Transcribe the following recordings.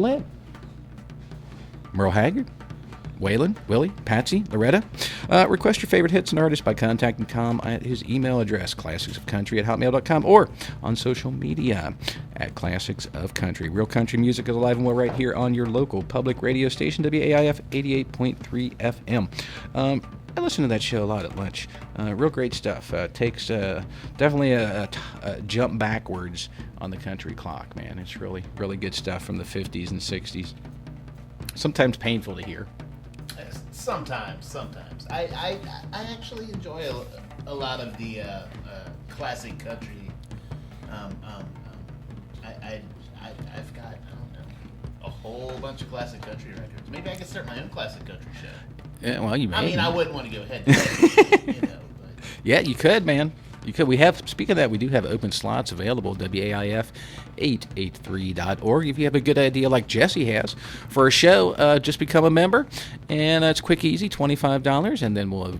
Grateful Dead, Merle Haggard, Waylon, Willie, Patsy, Loretta. Request your favorite hits and artists by contacting Tom at his email address, classicsofcountry@hotmail.com, or on social media at Classics of Country. Real country music is alive and well right here on your local public radio station, WAIF 88.3 FM. I listen to that show a lot at lunch. Real great stuff. Takes definitely a jump backwards on the country clock, man. It's really, really good stuff from the 50s and 60s. Sometimes painful to hear. Sometimes. I actually enjoy a lot of the classic country. I've got, I don't know, a whole bunch of classic country records. Maybe I could start my own classic country show. Yeah, well, you may. I mean, I wouldn't want to go head to head, you know. But. Yeah, you could, man. You could. Speaking of that, we do have open slots available, WAIF883.org. If you have a good idea like Jesse has for a show, just become a member. And it's quick, easy, $25. And then we'll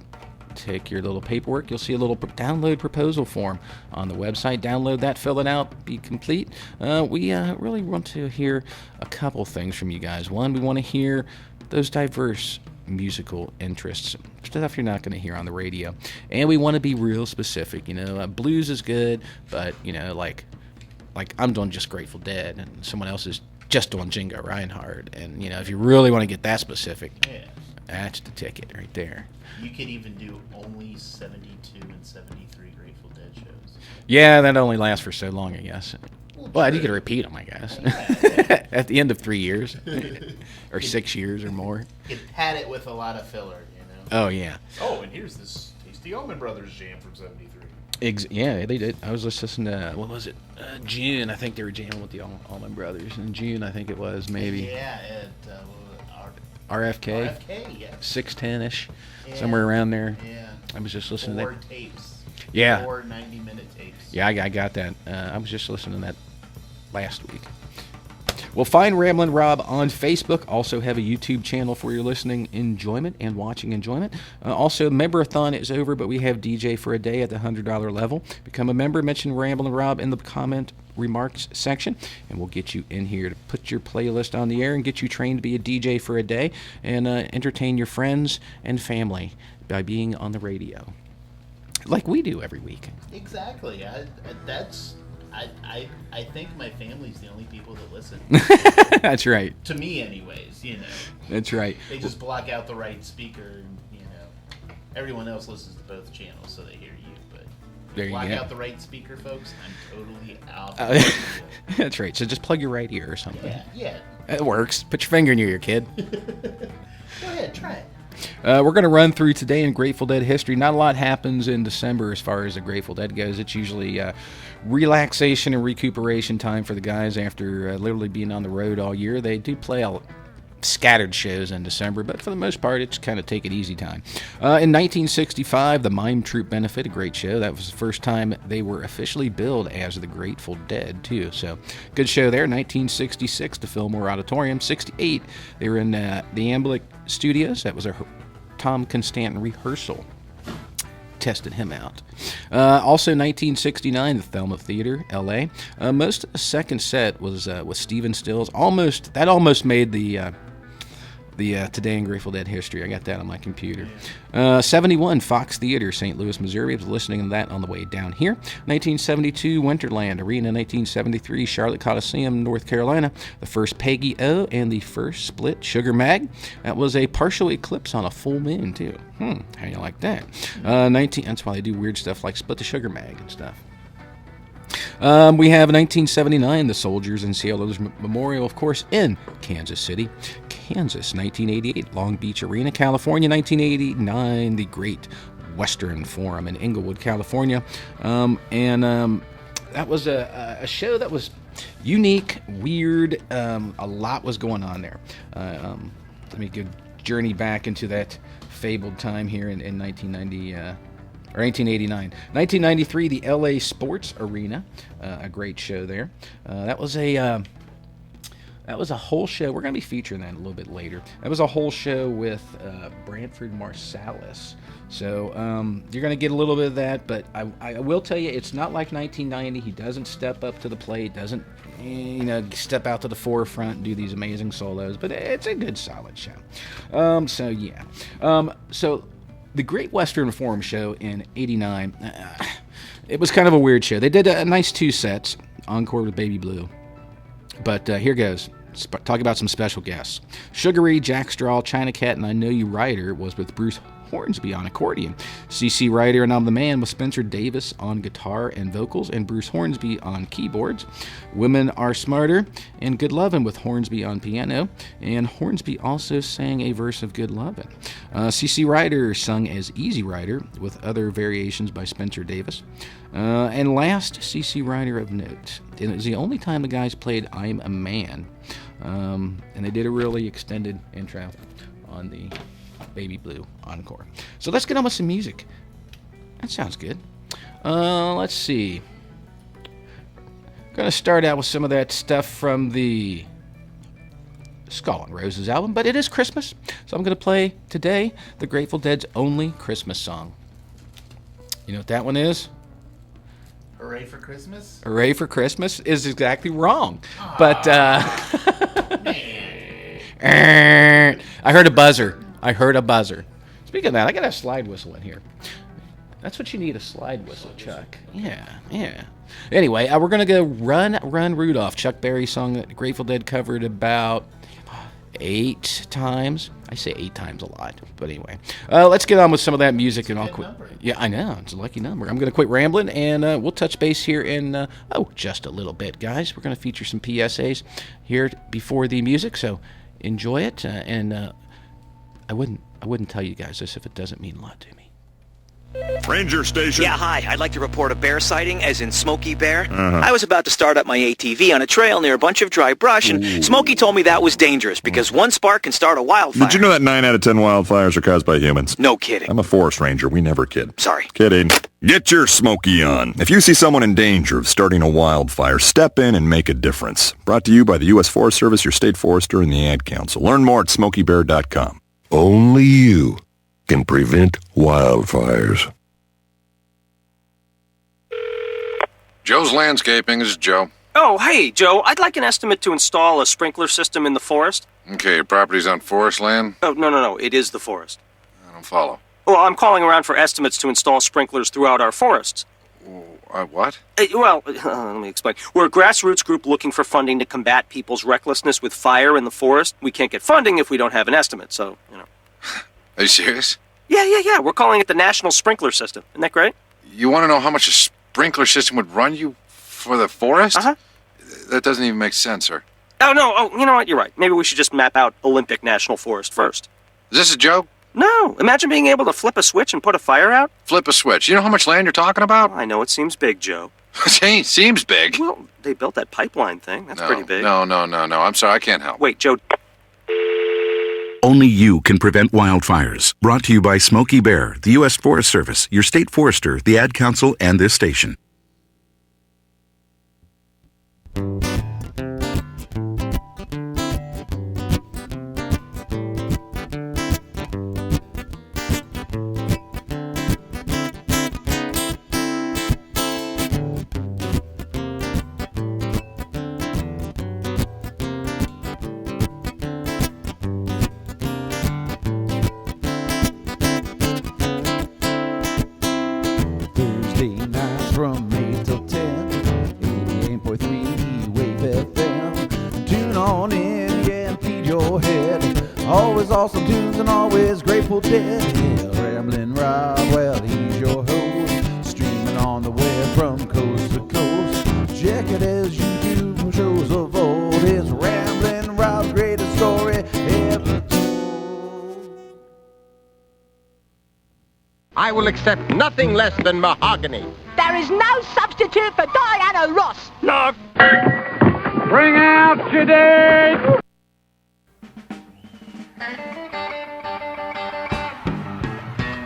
take your little paperwork. You'll see a little download proposal form on the website. Download that, fill it out, be complete. We really want to hear a couple things from you guys. One, we want to hear those diverse musical interests, stuff you're not going to hear on the radio, and we want to be real specific. Blues is good, but like I'm doing just Grateful Dead, and someone else is just doing Django Reinhardt, and if you really want to get that specific, yeah, that's the ticket right there. You could even do only 72 and 73 Grateful Dead shows. Yeah, that only lasts for so long, I guess. Well, you could repeat them, I guess, yeah. at the end of 3 years, or 6 years or more. You could pad it with a lot of filler, Oh, yeah. Oh, and here's this Tasty Allman Brothers jam from 73. Yeah, they did. I was just listening to, what was it? June, I think they were jamming with the Allman Brothers. In June, I think it was, maybe. Yeah, at RFK? RFK, yeah. 610-ish, Yeah. somewhere around there. Yeah. I was just listening to 4 that. tapes. Yeah. 4 90-minute tapes. Yeah, I got that. I was just listening to that last week. Well, find Ramblin' Rob on Facebook. Also have a YouTube channel for your listening enjoyment and watching enjoyment. Also, Member-a-thon is over, but we have DJ for a day at the $100 level. Become a member, mention Ramblin' Rob in the comment remarks section, and we'll get you in here to put your playlist on the air and get you trained to be a DJ for a day and entertain your friends and family by being on the radio, like we do every week. Exactly. I think my family's the only people that listen. That's right. To me, anyways, That's right. They just block out the right speaker, and, everyone else listens to both channels, so they hear you. But there you block go. out the right speaker, folks, I'm totally out. That's right. So just plug your right ear or something. Yeah. It works. Put your finger in your ear, kid. Go ahead, try it. We're going to run through today in Grateful Dead history. Not a lot happens in December as far as the Grateful Dead goes. It's usually relaxation and recuperation time for the guys after literally being on the road all year. They do play scattered shows in December, but for the most part, it's kind of take it easy time. In 1965, the Mime Troupe Benefit, a great show. That was the first time they were officially billed as the Grateful Dead, too. So, good show there. 1966, the Fillmore Auditorium. 68, they were in the Amblic Studios. That was a Tom Constantin rehearsal. Tested him out. Also, 1969, the Thelma Theater, L.A. Most of the second set was with Stephen Stills. That almost made the Today in Grateful Dead history. I got that on my computer. 71, Fox Theater, St. Louis, Missouri. I was listening to that on the way down here. 1972, Winterland Arena. 1973, Charlotte Coliseum, North Carolina. The first Peggy O and the first split Sugar Mag. That was a partial eclipse on a full moon, too. How do you like that? That's why they do weird stuff like split the Sugar Mag and stuff. We have 1979, the Soldiers and Sailors Memorial, of course, in Kansas City, Kansas. 1988, Long Beach Arena, California. 1989, the Great Western Forum in Inglewood, California. That was a show that was unique, weird. A lot was going on there. Let me journey back into that fabled time here in 1990. Or 1989. 1993, the LA Sports Arena, a great show there. That was That was a whole show. We're going to be featuring that a little bit later. That was a whole show with Branford Marsalis. So you're going to get a little bit of that, but I will tell you, it's not like 1990. He doesn't step up to the plate, doesn't step out to the forefront and do these amazing solos, but it's a good, solid show. So the Great Western Forum show in '89, it was kind of a weird show. They did a nice 2 sets, encore with Baby Blue. But here goes. Talk about some special guests. Sugar Jack Straw, China Cat, and I Know You Rider was with Bruce Hornsby on accordion. C.C. Ryder and I'm the Man with Spencer Davis on guitar and vocals, and Bruce Hornsby on keyboards. Women Are Smarter and Good Lovin' with Hornsby on piano, and Hornsby also sang a verse of Good Lovin'. C.C. Ryder sung as Easy Rider with other variations by Spencer Davis. And last, C.C. Ryder of note. And it was the only time the guys played I'm a Man. And they did a really extended intro on the Baby Blue encore. So let's get on with some music. That sounds good. Let's see. Going to start out with some of that stuff from the Skull and Roses album, but it is Christmas, so I'm going to play today the Grateful Dead's only Christmas song. You know what that one is? Hooray for Christmas? Hooray for Christmas is exactly wrong. Aww. But I heard a buzzer. Speaking of that, I got a slide whistle in here. That's what you need, a slide whistle, Chuck. Yeah. Anyway, we're going to go Run, Rudolph, Chuck Berry song that Grateful Dead covered about 8 times. I say 8 times a lot, but anyway. Let's get on with some of that music, and I'll quit. Yeah, I know. It's a lucky number. I'm going to quit rambling, and we'll touch base here in, just a little bit, guys. We're going to feature some PSAs here before the music, so enjoy it, and I wouldn't tell you guys this if it doesn't mean a lot to me. Ranger Station. Yeah, hi. I'd like to report a bear sighting, as in Smokey Bear. I was about to start up my ATV on a trail near a bunch of dry brush, and Smokey told me that was dangerous because one spark can start a wildfire. Did you know that 9 out of 10 wildfires are caused by humans? No kidding. I'm a forest ranger. We never kid. Sorry. Kidding. Get your Smokey on. If you see someone in danger of starting a wildfire, step in and make a difference. Brought to you by the U.S. Forest Service, your state forester, and the Ad Council. Learn more at SmokeyBear.com. Only you can prevent wildfires. Joe's Landscaping. This is Joe. Oh, hey, Joe. I'd like an estimate to install a sprinkler system in the forest. Okay, your property's on forest land? Oh, no. It is the forest. I don't follow. Well, I'm calling around for estimates to install sprinklers throughout our forests. What? Let me explain. We're a grassroots group looking for funding to combat people's recklessness with fire in the forest. We can't get funding if we don't have an estimate, so, Are you serious? Yeah. We're calling it the National Sprinkler System. Isn't that great? You want to know how much a sprinkler system would run you for the forest? Uh-huh. That doesn't even make sense, sir. Oh, no. Oh, you know what? You're right. Maybe we should just map out Olympic National Forest first. Is this a joke? No. Imagine being able to flip a switch and put a fire out. Flip a switch. You know how much land you're talking about? I know it seems big, Joe. It seems big. Well, they built that pipeline thing. That's pretty big. No. I'm sorry, I can't help. Wait, Joe. Only you can prevent wildfires. Brought to you by Smokey Bear, the U.S. Forest Service, your state forester, the Ad Council, and this station. Thursday nights from 8 till 10, 88.3 Wave FM. Tune on in, yeah, and feed your head. Always awesome tunes and always Grateful Dead. Yeah, Ramblin' Rob, well, he's your host. Streaming on the web from coast to coast. Check it as you do from shows of old. It's Ramblin' Rob's greatest story ever told. I will accept nothing less than mahogany. There is no substitute for Diana Ross. No. Bring out your date.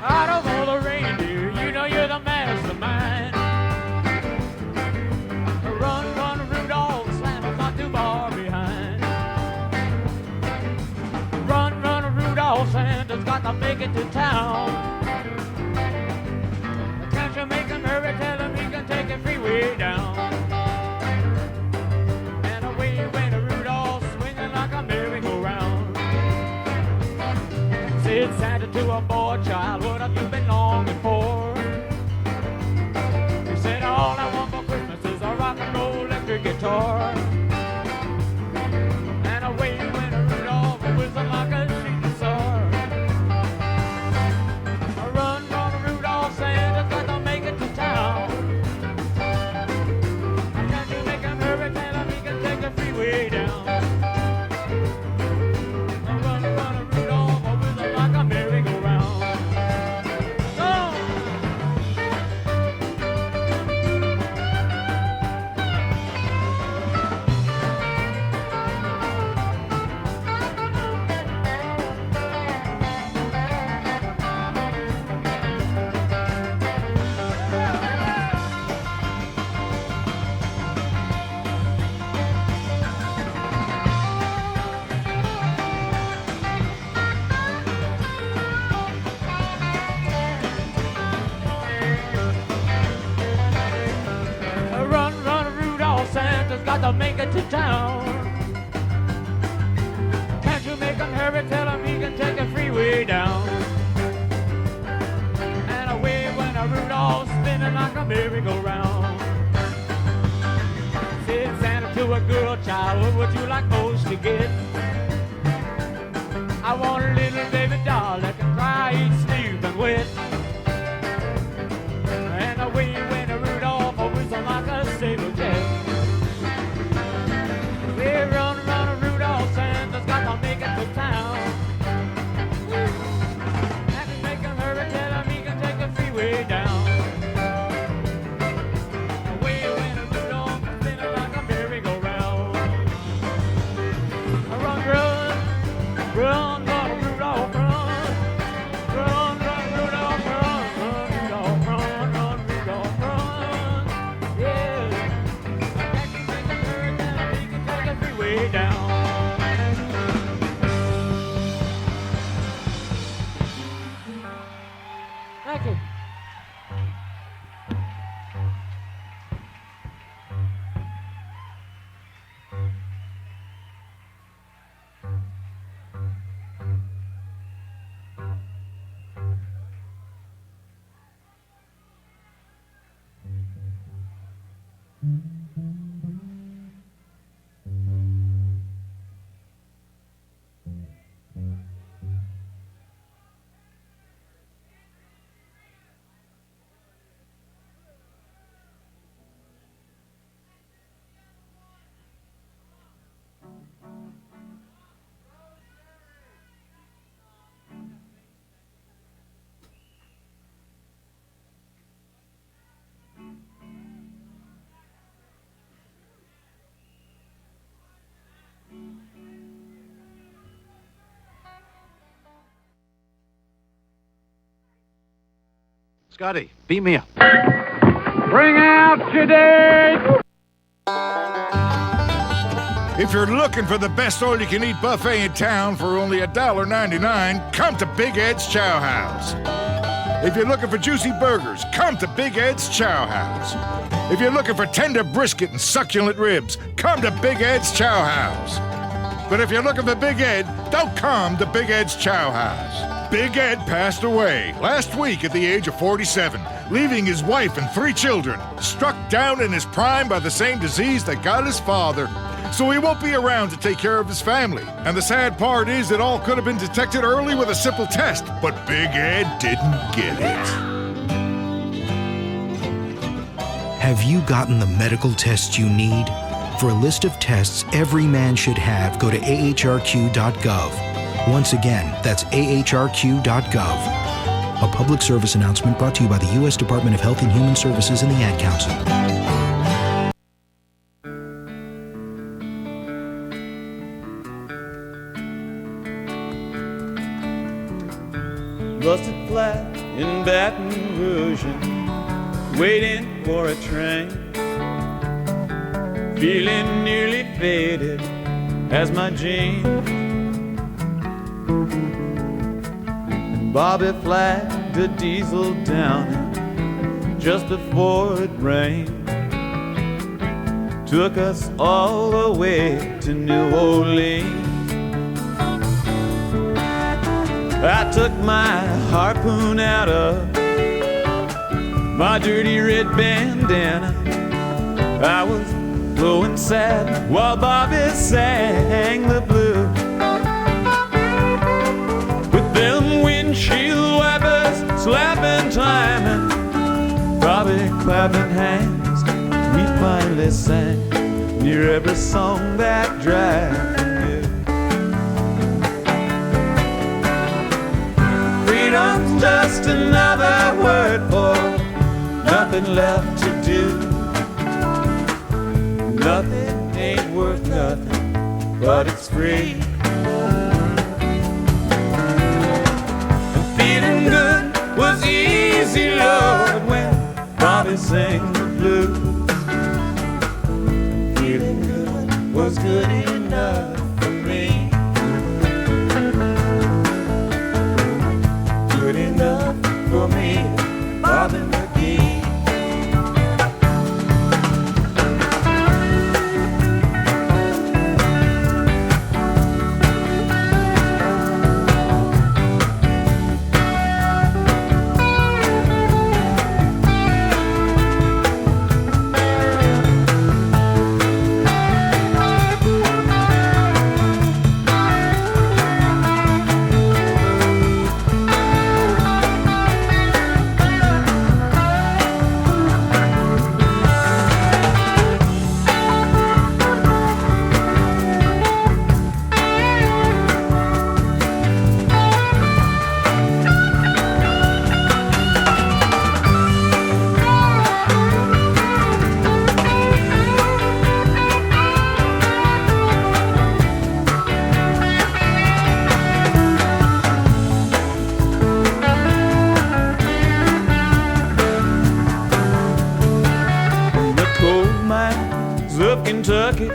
Out of all the reindeer, you know you're the mastermind. Run, Rudolph, slam 'em not too far behind. Rudolph Santa's got to make it to town. Can't you make him hurry, tell him he can take the freeway down. And away went Rudolph, swinging like a merry-go-round. Said Santa to a boy child, what have you been longing for? He said, all I want for Christmas is a rock and roll electric guitar. And away went Rudolph, whistling like a shooting star. Run, run, Rudolph, Santa's got to make it to town. Can't you make him hurry, tell him he can take the freeway down. Run, run, Rudolph, whistling like a merry-go-round. Run, run, Rudolph, Santa's got to make it to town. Can't you make him hurry, tell him he can take the freeway down. And away went Rudolph, spinning like a merry-go-round. Said Santa to a girl child, what would you like most to get? I want a little baby doll that can cry, eat, sleep, and wet. And away went Rudolph, whistling like a sailor jet. We run, run, Rudolph, Santa's got to make it to town. Have to make him hurry, tell him he can take the freeway down. Away went Rudolph, spinning like a merry-go-round. Run, run, run, run, Rudolph, run. Run, run, Rudolph, run, run, Rudolph, run, run, Rudolph, run. Yeah. Have to make him hurry, tell him he can take the freeway down. Thank you. Scotty, beat me up. Bring out your date! If you're looking for the best all-you-can-eat buffet in town for only $1.99, come to Big Ed's Chow House. If you're looking for juicy burgers, come to Big Ed's Chow House. If you're looking for tender brisket and succulent ribs, come to Big Ed's Chow House. But if you're looking for Big Ed, don't come to Big Ed's Chow House. Big Ed passed away last week at the age of 47, leaving his wife and 3 children, struck down in his prime by the same disease that got his father. So he won't be around to take care of his family. And the sad part is it all could have been detected early with a simple test, but Big Ed didn't get it. Have you gotten the medical tests you need? For a list of tests every man should have, go to ahrq.gov. Once again, that's ahrq.gov. A public service announcement brought to you by the U.S. Department of Health and Human Services and the Ad Council. Busted flat in Baton Rouge, waiting for a train, feeling nearly faded as my jeans. Bobby flagged a diesel down just before it rained. Took us all the way to New Orleans. I took my harpoon out of my dirty red bandana. I was blowing sad while Bobby sang the blues. With them windshield wipers slapping time and Bobby clapping hands, we finally sang near every song that Dragon knew. Freedom's just another word for nothing left to do. Nothing ain't worth nothing, but it's free. And feeling good was easy, Lord, when Bobby sang the blues. And feeling good was good enough for me. Good enough for me, Bobby McGee. Kentucky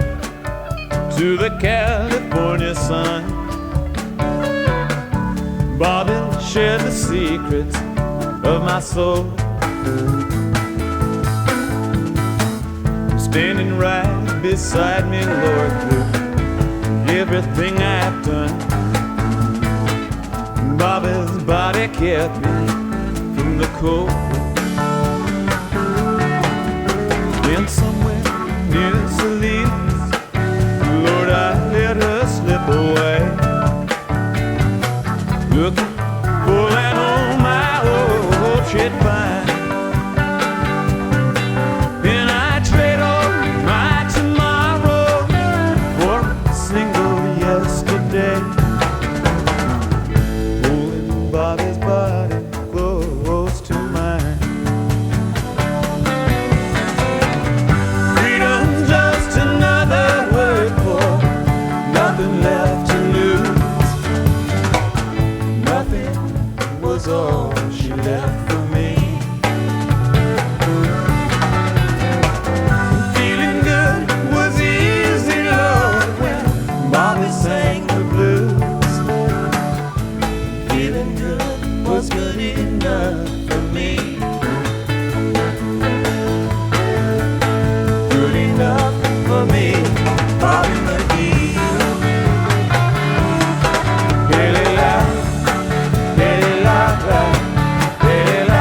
to the California sun. Bobby shared the secrets of my soul, standing right beside me, Lord, through everything I've done. Bobby's body kept me from the cold. Then somewhere near Salinas, Lord, I let her slip away, looking for that home I hope she'd find. Then I trade all my tomorrow for a single yesterday, holding Bobby's body close to mine. Left to lose. Nothing was all she left for me. Feeling good was easy, Lord, when Bobby sang the blues. Feeling good was good enough for me. Good enough for me, Bobby McGee. La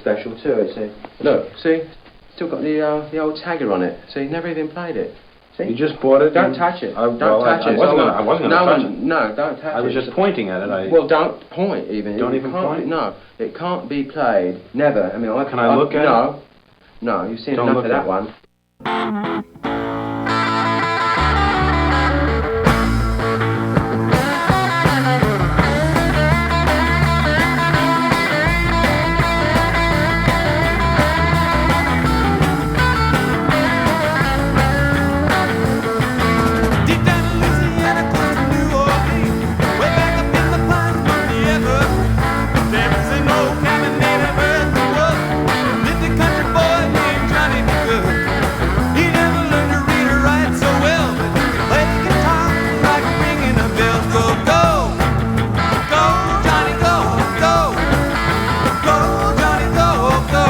special too. See, look, see, still got the old tagger on it. See, never even played it. See? You just bought it? Don't touch it. Don't touch it. I wasn't gonna touch it. No, don't touch it. I was just pointing at it. Well, don't point even. Don't even point? No, it can't be played. Never. I mean, Can I look at it? No, you've seen Don't enough look of at that it. one. Deep down in Louisiana, close to New Orleans, way back up in the pines from the Everglades, there is an old cabin made of earth and wood. Lived a country boy named Johnny B. Good. He never learned to read or write so well, but he played the guitar like ringing a bell. Go, go, go, Johnny, go, go, go, Johnny, go, go,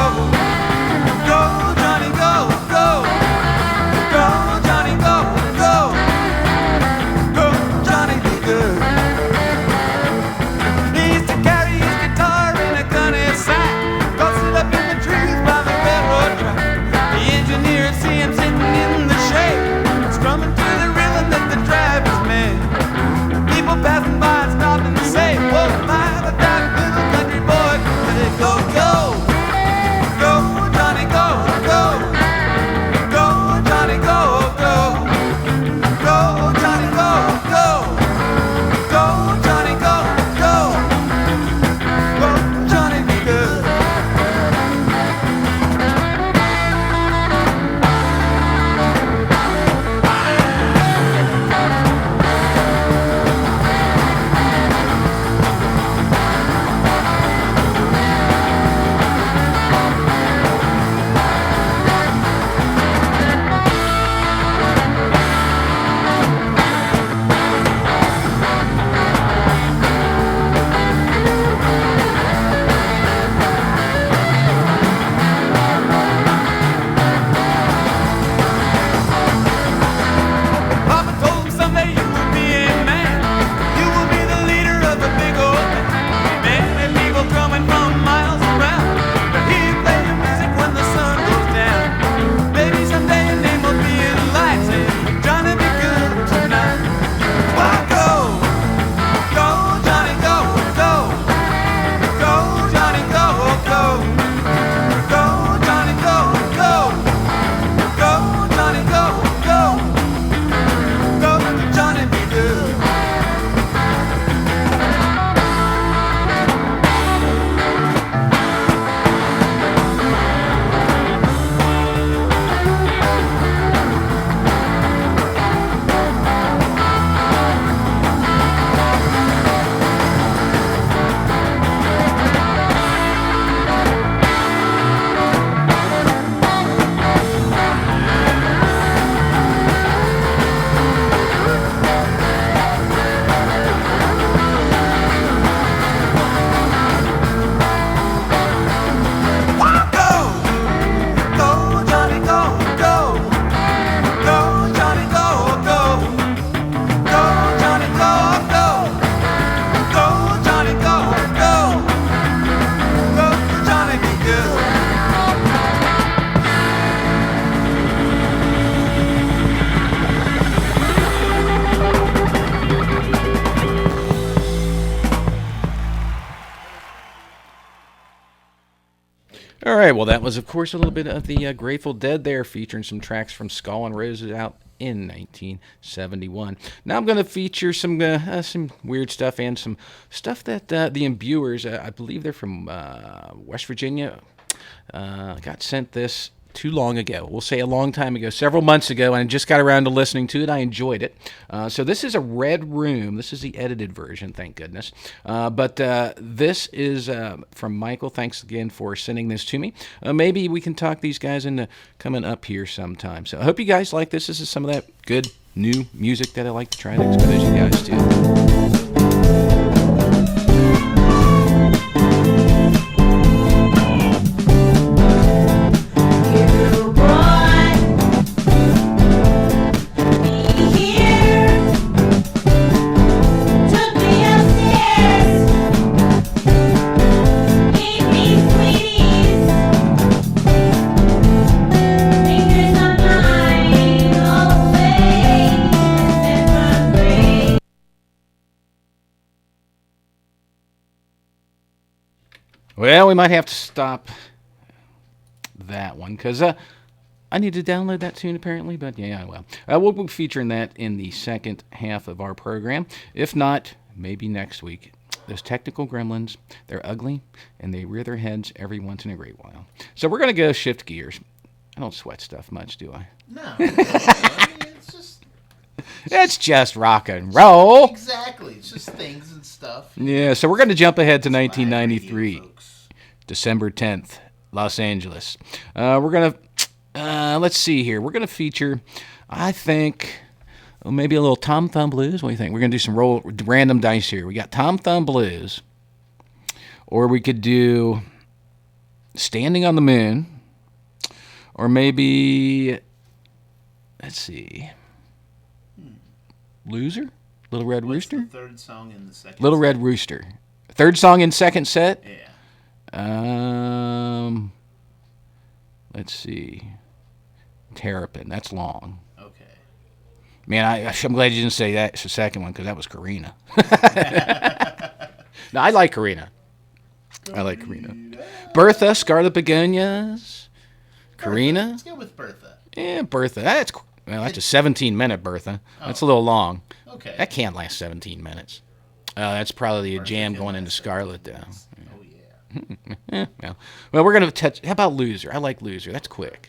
go, Johnny, go, go, go, Johnny, go, go. Go, Johnny be good. He used to carry his guitar in a gunny sack, go sit up in the trees by the railroad track. The engineer would see him sitting in the shade, strumming to the rhythm that the drivers made. People passing by and stopping to say, "Whoa, my, but that little country boy can play." Go, go, go, Johnny, go, go, go, Johnny, go, go. Go, Johnny, go, go. Go, Johnny, go, go. Go, Johnny, be good. Papa told him someday you will be a man. You will be the leader of a big old band. Many people coming from miles around to hear you play your music when the sun goes down. Maybe someday your name will be in lights and Johnny be good tonight. Why go? Go, Johnny, go, go. Go, Johnny, go, go. Go, Johnny, go, go. Go, Johnny, go, go. Go, Johnny, be good. Go, Johnny, go, go. Go, Johnny, go, go. Go, Johnny, go, go. Go, Johnny, go, go. Go, Johnny, be good. All right, well, that was, of course, a little bit of the Grateful Dead there, featuring some tracks from Skull and Roses out in 1971. Now I'm going to feature some weird stuff and some stuff that the Imbuers, I believe they're from West Virginia, got sent this too long ago. We'll say a long time ago, several months ago, and I just got around to listening to it. I enjoyed it. So this is a Red Room. This is the edited version, thank goodness. But this is from Michael. Thanks again for sending this to me. Maybe we can talk these guys into coming up here sometime. So I hope you guys like this. This is some of that good new music that I like to try to expose you guys to. Sweeties. Well, we might have to stop that one because I need to download that tune apparently. But yeah, well, we'll be featuring that in the second half of our program. If not, maybe next week. Those technical gremlins, they're ugly, and they rear their heads every once in a great while. So we're going to go shift gears. I don't sweat stuff much, do I? No. It's just... It's just rock and roll. Exactly. It's just things and stuff. Yeah, so we're going to jump ahead to 1993. December 10th, Los Angeles. We're going to, let's see here. We're going to feature, I think... Well, maybe a little Tom Thumb Blues. What do you think? We're going to do some random dice here. We got Tom Thumb Blues. Or we could do Standing on the Moon. Or maybe, let's see, Loser? Little Red Rooster? The third song in the second Little set? Red Rooster. Third song in second set? Yeah. Let's see. Terrapin. That's long. Okay. Man, I'm glad you didn't say that. It's the second one because that was Karina. No, I like Karina. I like Karina. Bertha, Scarlet Begonias. Karina. Let's go with Bertha. Yeah, Bertha. That's a 17-minute Bertha. That's a little long. Okay. That can't last 17 minutes. That's probably a jam going into Scarlet, though. Oh, yeah. Well, we're going to touch... How about Loser? I like Loser. That's quick.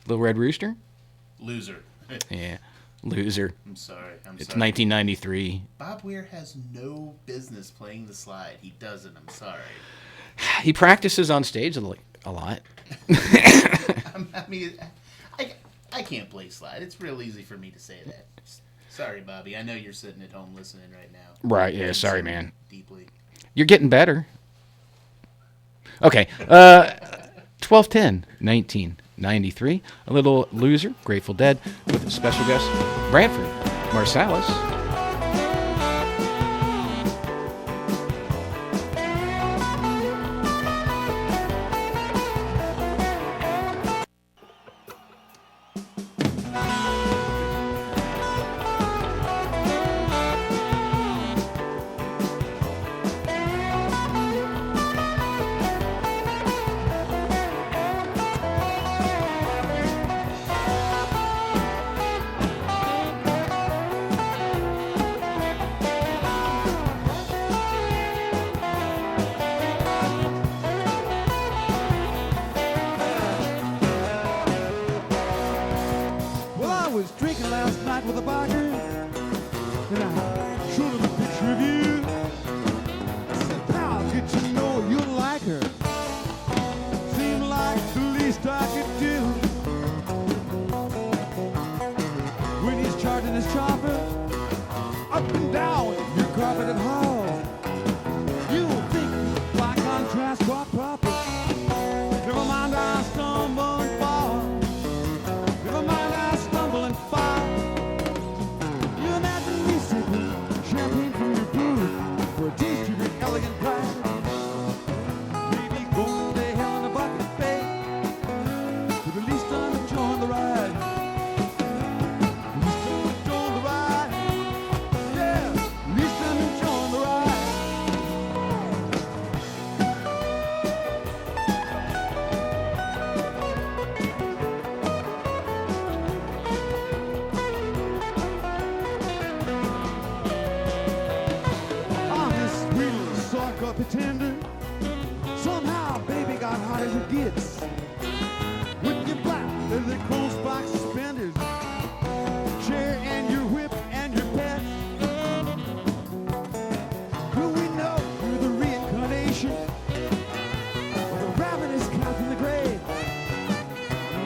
Little Red Rooster? Loser. Yeah. Loser. I'm sorry. It's 1993. Bob Weir has no business playing the slide. He doesn't. I'm sorry. He practices on stage a lot. I mean, I can't play slide. It's real easy for me to say that. Sorry, Bobby. I know you're sitting at home listening right now. Right. Yeah. Sorry, man. Deeply. You're getting better. Okay. 12/10, 1993. A little Loser, Grateful Dead, with a special guest, Bradford Marsalis. Well, I was drinking last night with a biker, and I showed him a picture of you. I said, pal, get to know you'll like her. Seemed like the least I could do. When he's charging his chopper, up and down your carpeted hall, you'll think by contrast quite proper. Never mind, I stumble and fall. Never mind, I stumble and fall. You imagine me sipping champagne from your booth for a taste of your elegant pride. Maybe going to hell in a bucket, babe, but at least I'm enjoying the ride. At least I'm enjoying the ride. Yeah, at least I'm enjoying the ride. I'm this sweet little sucker pretender. Somehow, baby, got hot as it gets. With your black leather clothes box suspenders, chair and your whip and your pet. Well, we know you're the reincarnation of the ravenous cat from the grave.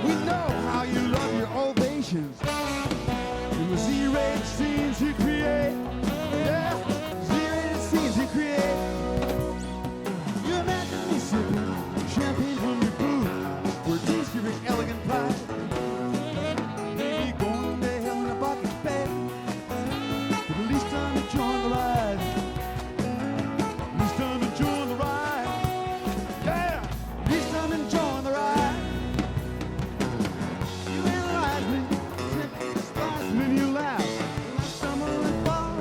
We know how you love your ovations and the Z-rated scenes you create. Yeah, Z-rated scenes you create. You imagine me sipping champagne from your booth for a taste of your elegant pride. Maybe going to hell in a bucket, babe, but at least I'm enjoying the ride. At least I'm enjoying the ride. Yeah, at least I'm enjoying the ride. You analyze me, simply despise me, and you laugh. When I stumble and fall,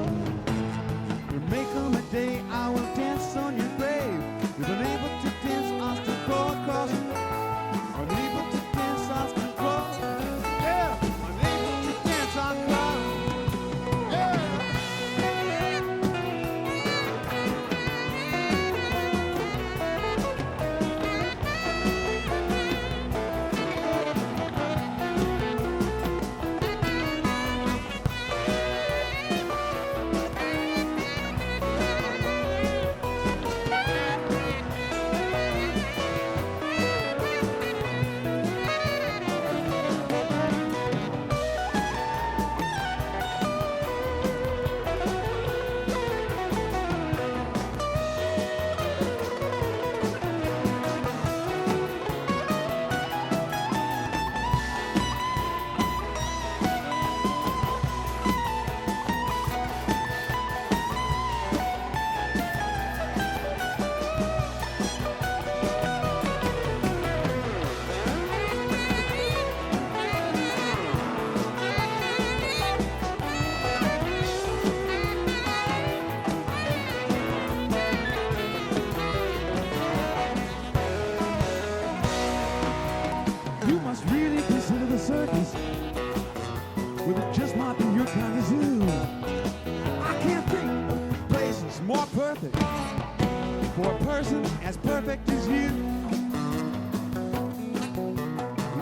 person as perfect as you. And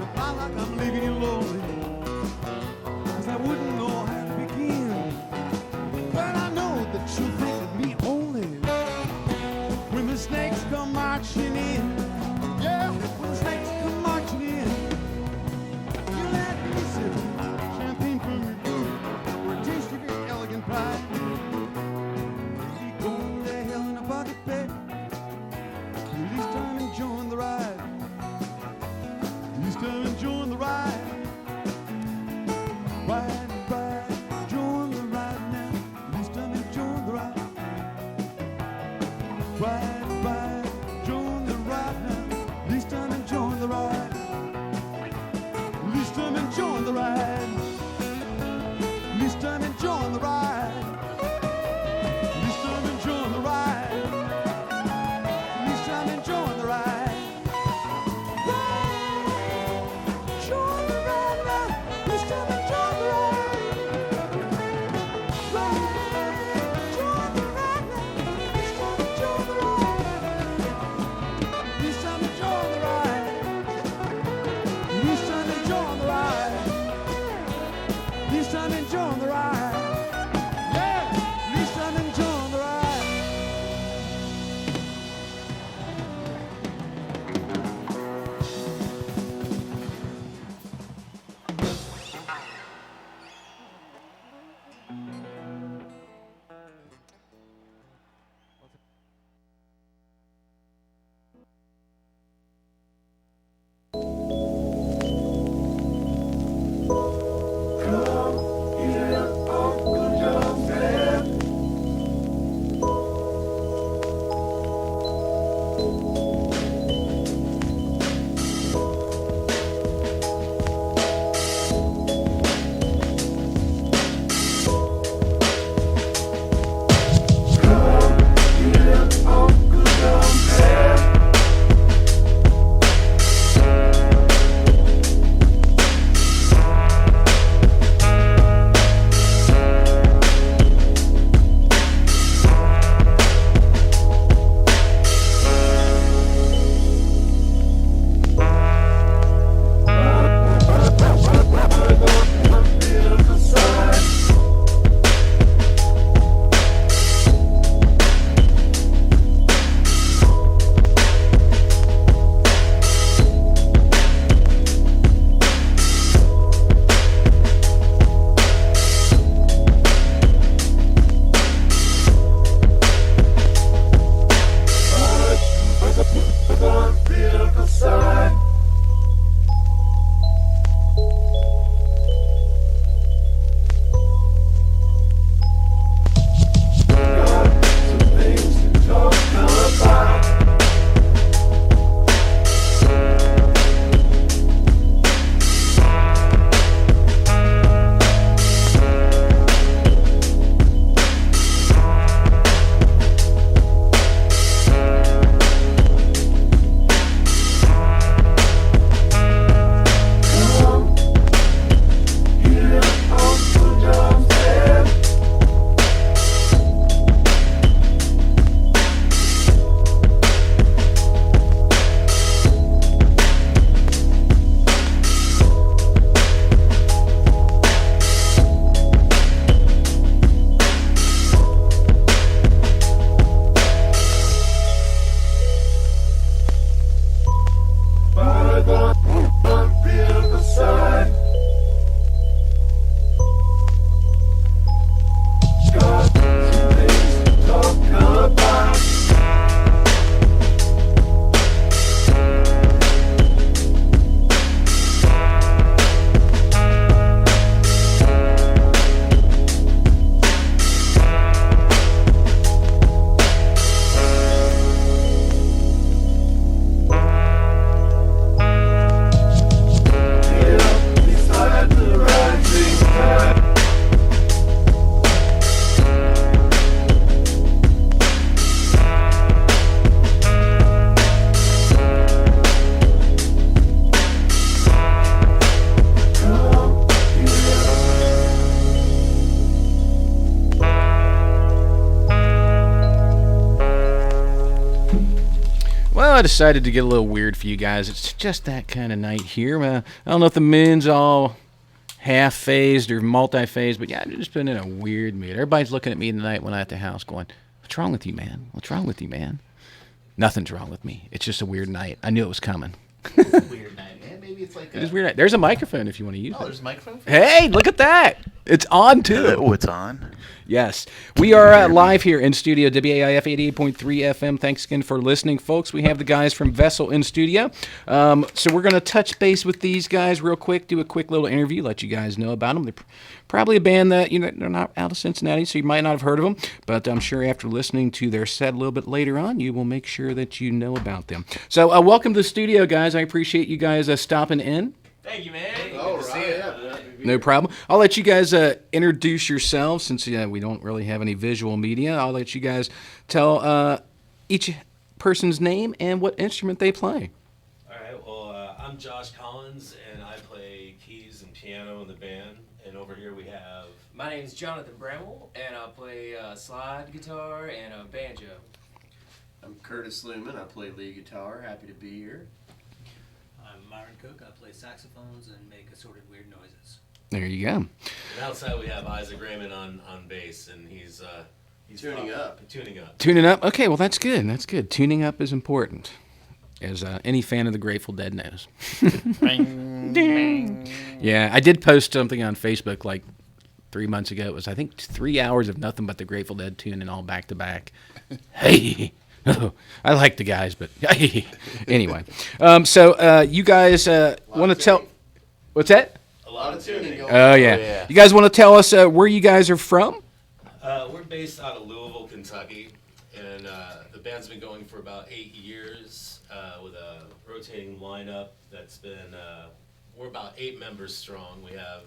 it's not like I'm leaving you lonely, 'cause I wouldn't know how to begin. But I know that you'll think of me only when the snakes come marching in. Yeah, when the snakes come marching in. You let me sip champagne from your booth, or a taste of your elegant pie. Maybe going to hell in a bucket bed. At least I'm enjoying the ride. At least I'm enjoying the ride. Ride, ride, enjoying the ride now. At least I'm enjoying the ride. Ride, ride, enjoying the ride now. At least I'm enjoying the ride. At least I'm enjoying the ride. At least I'm enjoying the ride. At least I'm enjoying the ride. At least I'm enjoying the ride. Enjoying the ride now. At least I'm enjoying the ride. Enjoying the ride now. At least I'm enjoying the ride. At least I'm enjoying the ride. At least I'm enjoying the ride. At least I'm enjoying the ride. Yeah, at least I'm enjoying the ride. Come here, I decided to get a little weird for you guys. It's just that kind of night here. I don't know if the moon's all half-phased or multi-phased, but yeah, I've just been in a weird mood. Everybody's looking at me tonight when I'm at the house going, what's wrong with you, man? What's wrong with you, man? Nothing's wrong with me. It's just a weird night. I knew it was coming. It's a weird night, man. Maybe it's like It is weird. There's a microphone if you want to use it. Oh, there's a microphone? Hey, look at that. It's on, too. Oh, it's on? Yes. We are live here in studio, WAIF 88.3 FM. Thanks again for listening, folks. We have the guys from Vessel in studio. So we're going to touch base with these guys real quick, do a quick little interview, let you guys know about them. They're probably a band that, they're not out of Cincinnati, so you might not have heard of them. But I'm sure after listening to their set a little bit later on, you will make sure that you know about them. So welcome to the studio, guys. I appreciate you guys stopping in. Thank you, man. All right. No problem. I'll let you guys introduce yourselves since we don't really have any visual media. I'll let you guys tell each person's name and what instrument they play. All right. Well, I'm Josh Collins, and I play keys and piano in the band. And over here we have... My name's Jonathan Bramwell, and I play slide guitar and a banjo. I'm Curtis Lumen. I play lead guitar. Happy to be here. I'm Myron Cook. I play saxophones and make assorted weird noises. There you go. And outside we have Isaac Raymond on bass, and he's tuning up. Tuning up? Okay, well, that's good. That's good. Tuning up is important, as any fan of the Grateful Dead knows. Ding. Yeah, I did post something on Facebook like 3 months ago. It was, I think, 3 hours of nothing but the Grateful Dead tuning all back to back. Hey! I like the guys, but anyway. So you guys want to tell... What's that? A lot of tuning going on. Oh, yeah. You guys want to tell us where you guys are from? We're based out of Louisville, Kentucky, and the band's been going for about 8 years with a rotating lineup that's been... we're about 8 members strong. We have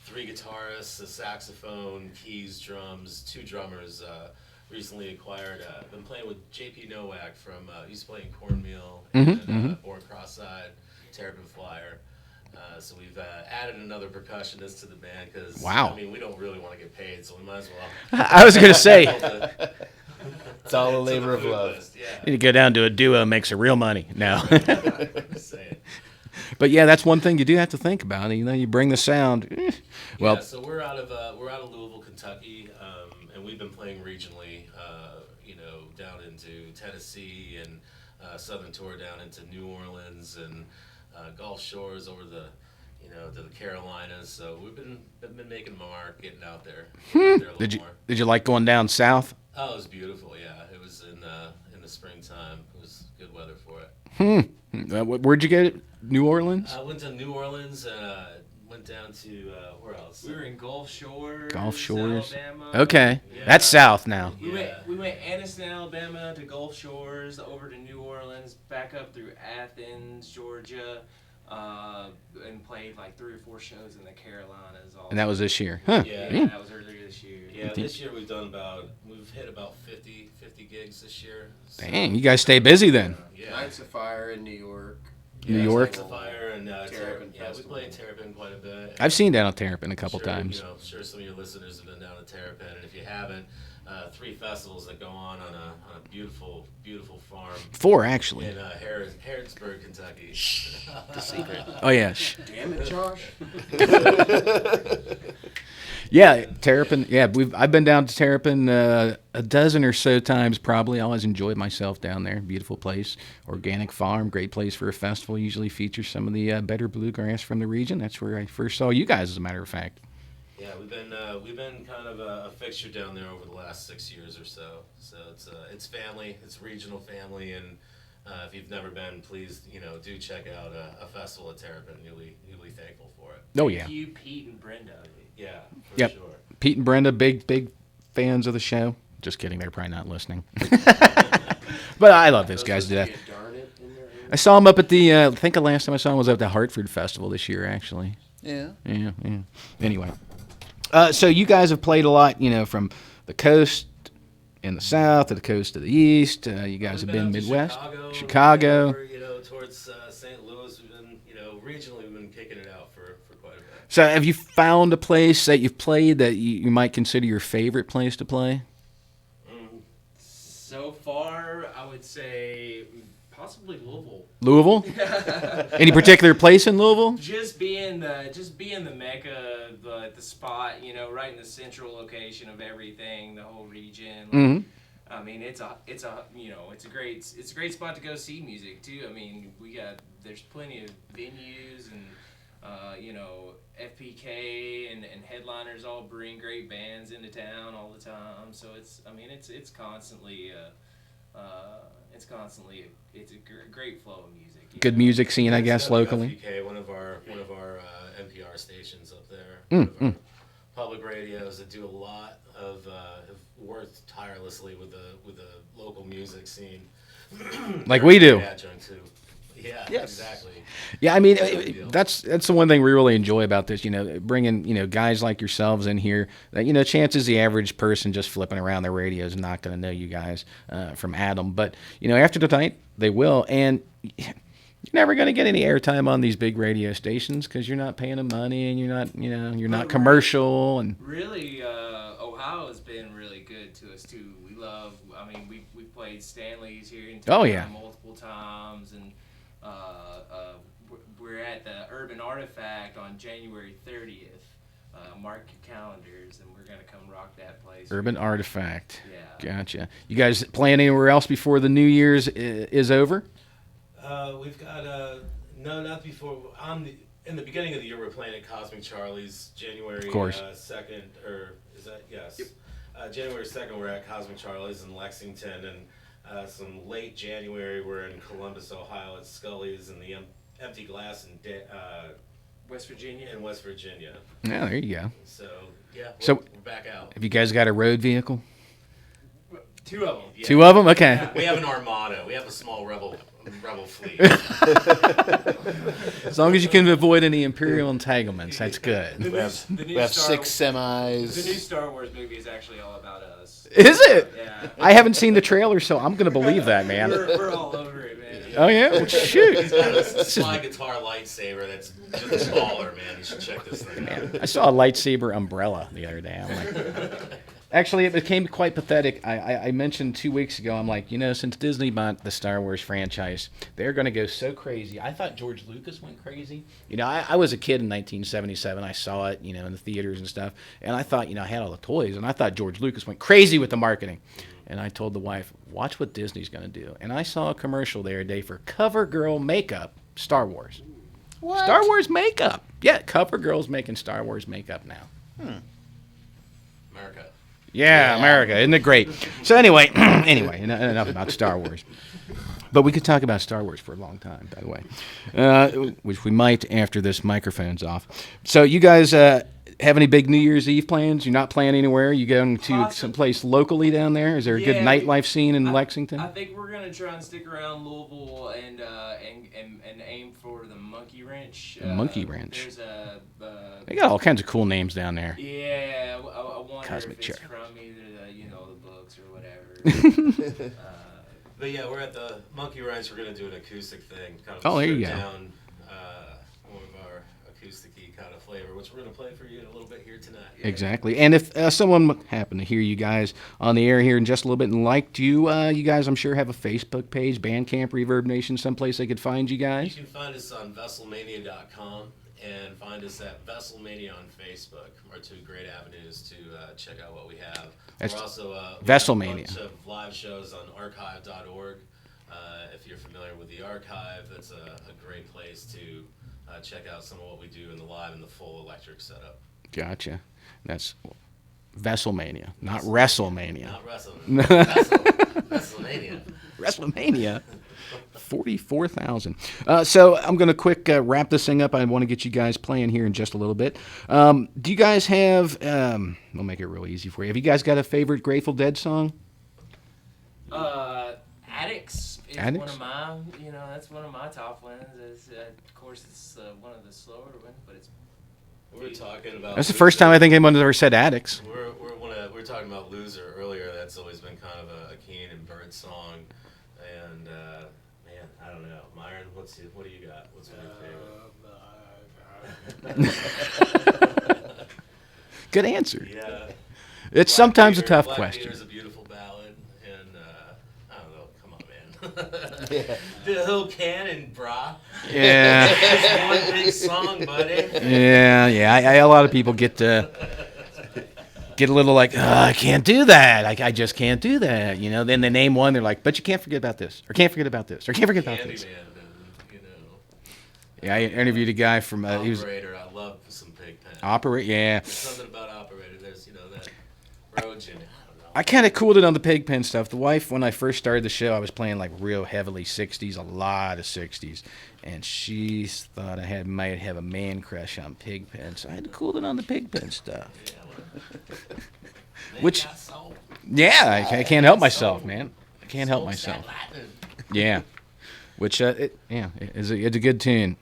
3 guitarists, a saxophone, keys, drums, 2 drummers. Recently acquired, been playing with JP Nowak from, used to play in Cornmeal, and Born Cross-Eyed, Terrapin Flyer. So we've added another percussionist to the band because, wow. I mean, we don't really want to get paid, so we might as well. I was going to say. It's all a labor of love. Yeah. You need to go down to a duo, make some real money now. But yeah, that's one thing you do have to think about. You bring the sound. Well, yeah, so we're out of Louisville, Kentucky, and we've been playing regionally. Down into Tennessee and Southern Tour down into New Orleans and Gulf Shores over to the Carolinas. So we've been making a mark, getting out there. Did you like going down south? Oh, it was beautiful. Yeah, it was in the springtime. It was good weather for it. Where'd you get it? New Orleans? I went to New Orleans. Went down to where else? We were in Gulf Shores. Alabama. Okay, yeah. That's south now. We went Anniston, Alabama to Gulf Shores, over to New Orleans, back up through Athens, Georgia, and played like 3 or 4 shows in the Carolinas. Also. And that was this year, huh? Yeah, that was earlier this year. Yeah, this year we've hit about 50 gigs this year. So, dang, you guys stay busy then. Yeah. Nights of Fire in New York. New York. Nights of Fire and Terrapin. Yeah, we play Terrapin quite a bit. I've seen down at Terrapin a couple times. I'm sure some of your listeners have been down at Terrapin, and if you haven't, 3 festivals that go on a beautiful, beautiful farm. 4 actually. In Harrodsburg, Kentucky. The secret. Oh yeah. Damn it, Josh. Yeah, Terrapin. Yeah, I've been down to Terrapin a dozen or so times probably. I always enjoyed myself down there. Beautiful place, organic farm, great place for a festival. Usually features some of the better bluegrass from the region. That's where I first saw you guys, as a matter of fact. Yeah, we've been kind of a fixture down there over the last 6 years or so. So it's family, it's regional family, and if you've never been, please do check out a festival at Terrapin. You'll be thankful for it. Oh yeah. You, Pete, and Brenda. Yeah, for yep. Sure. Pete and Brenda, big fans of the show. Just kidding, they're probably not listening. But I love those guys to death. I saw them up at the, I think the last time I saw them was at the Hartford Festival this year, actually. Yeah. Anyway. So you guys have played a lot, from the coast in the south to the coast to the east. You guys have been Midwest. Chicago. Towards St. Louis. We've been, regionally we've been kicking it out for quite a bit. So have you found a place that you've played that you might consider your favorite place to play? So far, I would say Possibly Louisville. Louisville? Any particular place in Louisville? Just being the mecca, the spot, right in the central location of everything, the whole region. Mhm. I mean, it's a great spot to go see music too. I mean, there's plenty of venues and FPK and headliners all bring great bands into town all the time. So it's constantly it's a great flow of music. Good music scene, I guess, locally. FPK, one of our NPR stations up there. Mm, One of our public radios that do a lot of have worked tirelessly with the local music scene. Like we do. Adjunct to. Yeah, Yes. exactly. Yeah, I mean, that's the one thing we really enjoy about this, bringing, guys like yourselves in here that, chances the average person just flipping around their radio is not going to know you guys from Adam. But, after tonight, they will. And you're never going to get any airtime on these big radio stations because you're not paying them money and you're not commercial. And really, Ohio has been really good to us, too. We've played Stanley's here in town multiple times. And we're at the Urban Artifact on January 30th. Mark your calendars, and we're gonna come rock that place. Urban Artifact. Yeah. Gotcha. You guys plan anywhere else before the New Year's is over? We've got no, not before. In the beginning of the year, we're playing at Cosmic Charlie's January 2nd, or is that yes? Yep. January 2nd, we're at Cosmic Charlie's in Lexington, and some late January, we're in Columbus, Ohio at Scully's and the Empty Glass in West Virginia. In West Virginia. Yeah, there you go. So yeah, we're back out. Have you guys got a road vehicle? Two of them. Yeah. Two of them? Okay. Yeah, we have an Armada. We have a small rebel fleet. As long as you can avoid any Imperial entanglements, that's good. We have 6 semis. The new Star Wars movie is actually all about us. Is it? Yeah. I haven't seen the trailer, so I'm going to believe that, man. We're all over it, man. Oh, yeah? Well, shoot. He's got a slide guitar lightsaber that's just smaller, man. You should check this thing out. I saw a lightsaber umbrella the other day. I'm like... Actually, it became quite pathetic. I mentioned 2 weeks ago, I'm like, since Disney bought the Star Wars franchise, they're going to go so crazy. I thought George Lucas went crazy. I was a kid in 1977. I saw it, in the theaters and stuff. And I thought, I had all the toys. And I thought George Lucas went crazy with the marketing. And I told the wife, watch what Disney's going to do. And I saw a commercial the other day for CoverGirl makeup, Star Wars. What? Star Wars makeup. Yeah, CoverGirl's making Star Wars makeup now. America. Yeah, America. Isn't it great? So anyway, enough about Star Wars. But we could talk about Star Wars for a long time, by the way, which we might after this microphone's off. So you guys have any big New Year's Eve plans? You're not planning anywhere? You going to someplace locally down there? Is there a good nightlife scene in Lexington? I think we're going to try and stick around Louisville and aim for the Monkey Wrench. Monkey Wrench. There's they got all kinds of cool names down there. Yeah, I wonder Cosmic if it's Chair. from either the books or whatever. But yeah, we're at the Monkey Wrench. We're going to do an acoustic thing. Kind of there you go. down one of our acoustic-y kind of flavor, which we're going to play for you in a little bit here tonight. Yeah. Exactly. And if someone happened to hear you guys on the air here in just a little bit and liked you, you guys, I'm sure, have a Facebook page, Bandcamp, Reverb Nation, someplace they could find you guys? You can find us on VesselMania.com and find us at VesselMania on Facebook. Are two great avenues to check out what we have. That's We're also VesselMania. We have a bunch of live shows on archive.org. If you're familiar with the archive, that's a great place to check out some of what we do in the live and the full electric setup. Gotcha. That's VesselMania, not WrestleMania. Not WrestleMania. WrestleMania. WrestleMania. 44,000. So I'm going to quick wrap this thing up. I want to get you guys playing here in just a little bit. Do you guys have, we'll make it real easy for you. Have you guys got a favorite Grateful Dead song? Addicts is Addicts? one of my, that's one of my top ones. Of course, it's one of the slower ones, but it's. We're talking about. That's the first time I think anyone's ever said Addicts. We're talking about Loser earlier. That's always been kind of a Keen and Bird song, and man, I don't know, Myron, what do you got? What's your favorite? Good answer. Yeah. It's sometimes a tough question. Black Peter's a beautiful ballad, and I don't know. Come on, man. The whole cannon, brah. Yeah. Just one big song, buddy. Yeah. A lot of people get a little like, I can't do that. I just can't do that. You know. Then they name one, they're like, but you can't forget about this, or can't forget about this, or can't forget about this. Yeah, I interviewed a guy from Operator. I love some Pigpen. Operator. Yeah. There's something about Operator. There's that Trojan. I kind of cooled it on the Pigpen stuff. The wife, when I first started the show, I was playing like real heavily 60s, a lot of 60s. And she thought I might have a man crush on Pigpen, so I had to cool it on the Pigpen stuff. Which, yeah, I can't help myself, man. I can't help myself. Yeah. Which, it's a good tune.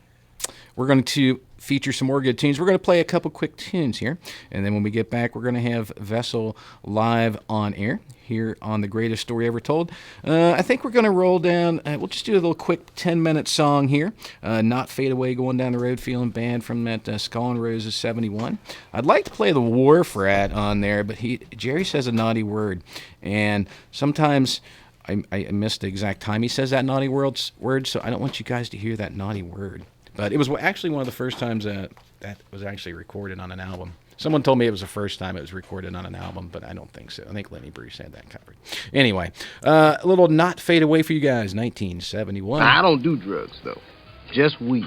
We're going to feature some more good tunes. We're going to play a couple quick tunes here, and then when we get back, we're going to have Vessel live on air here on The Greatest Story Ever Told. I think we're going to roll down, we'll just do a little quick 10-minute song here, Not Fade Away, Going Down the Road Feeling Bad from that Skull and Roses 71. I'd like to play the Wharf Rat on there, but Jerry says a naughty word, and sometimes I missed the exact time he says that naughty word, so I don't want you guys to hear that naughty word. But it was actually one of the first times that was actually recorded on an album. Someone told me it was the first time it was recorded on an album, but I don't think so. I think Lenny Bruce had that covered. Anyway, a little Not Fade Away for you guys, 1971. I don't do drugs, though. Just weed.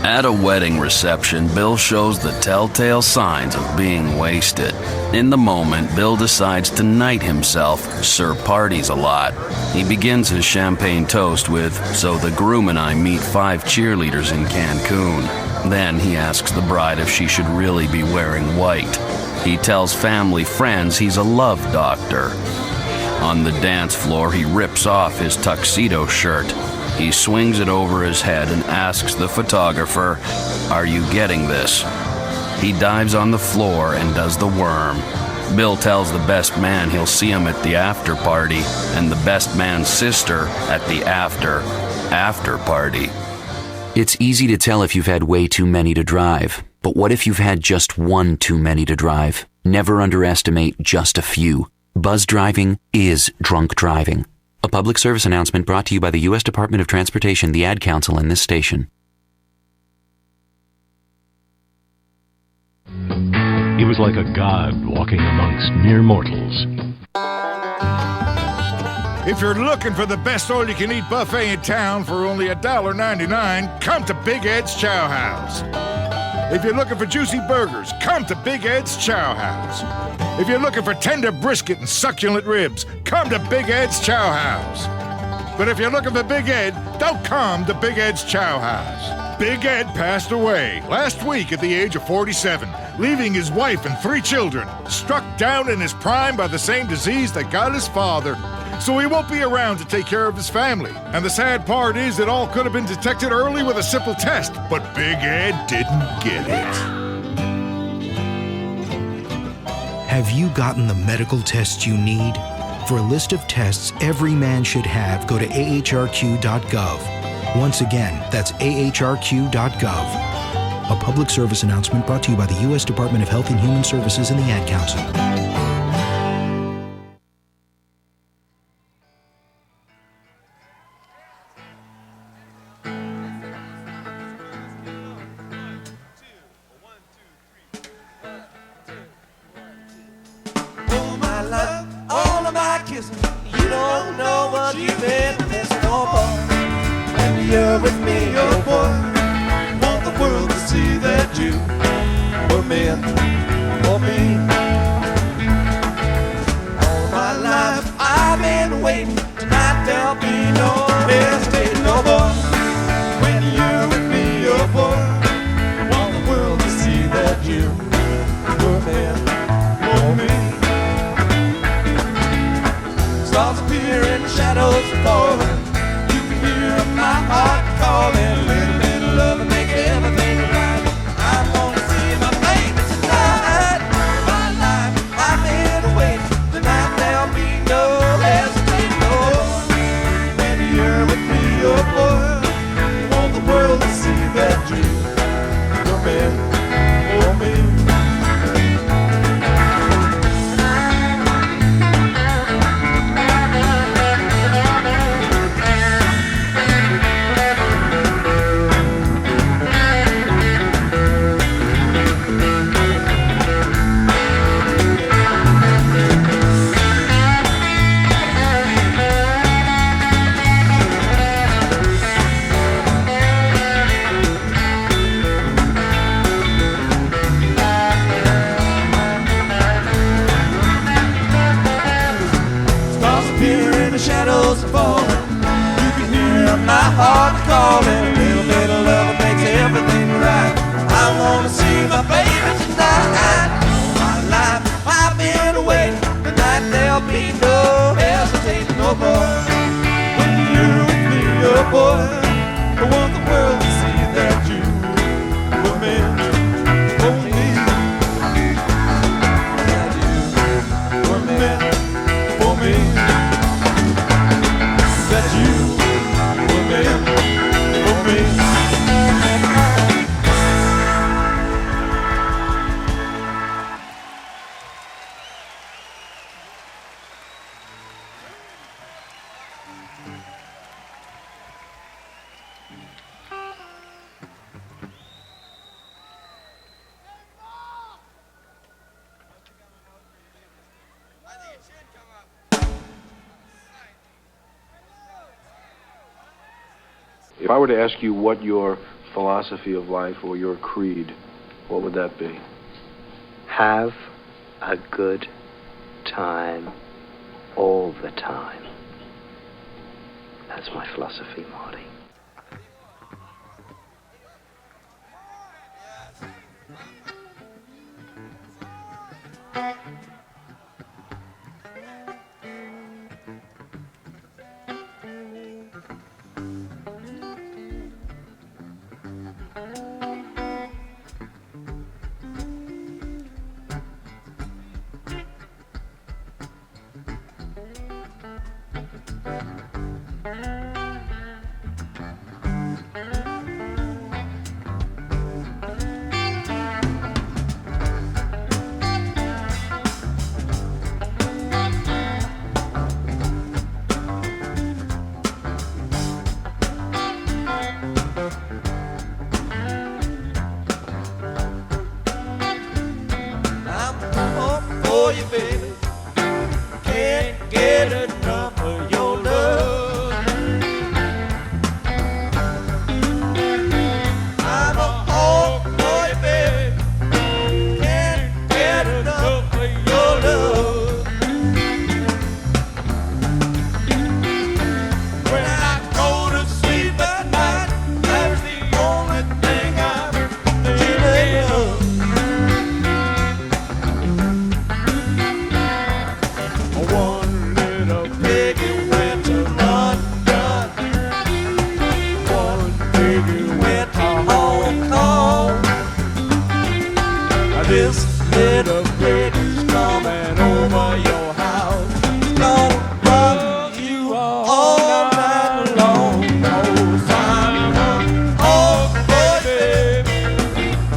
At a wedding reception, Bill shows the telltale signs of being wasted. In the moment, Bill decides to knight himself. Sir parties a lot. He begins his champagne toast with, "So the groom and I meet 5 cheerleaders in Cancun." Then he asks the bride if she should really be wearing white. He tells family friends he's a love doctor. On the dance floor, he rips off his tuxedo shirt. He swings it over his head and asks the photographer, "Are you getting this?" He dives on the floor and does the worm. Bill tells the best man he'll see him at the after party, and the best man's sister at the after party. It's easy to tell if you've had way too many to drive. But what if you've had just one too many to drive? Never underestimate just a few. Buzz driving is drunk driving. A public service announcement brought to you by the U.S. Department of Transportation, the Ad Council, and this station. He was like a god walking amongst mere mortals. If you're looking for the best all-you-can-eat buffet in town for only $1.99, come to Big Ed's Chow House. If you're looking for juicy burgers, come to Big Ed's Chow House. If you're looking for tender brisket and succulent ribs, come to Big Ed's Chow House. But if you're looking for Big Ed, don't come to Big Ed's Chow House. Big Ed passed away last week at the age of 47, leaving his wife and 3 children, struck down in his prime by the same disease that got his father. So he won't be around to take care of his family. And the sad part is it all could have been detected early with a simple test, but Big Ed didn't get it. Have you gotten the medical tests you need? For a list of tests every man should have, go to ahrq.gov. Once again, that's ahrq.gov. A public service announcement brought to you by the U.S. Department of Health and Human Services and the Ad Council. If I were to ask you what your philosophy of life or your creed, what would that be? Have a good time all the time. That's my philosophy, Marty. For you, baby, can't get enough of your love. I'm a hawk for you, baby, can't get enough of your love. When I go to sleep at night, that's the only thing I'm dreaming of. One little piggy went to London. One piggy went to Hong Kong. This little piggy's coming over your house. It's gonna bug you all night long. Oh, Simon, oh, baby,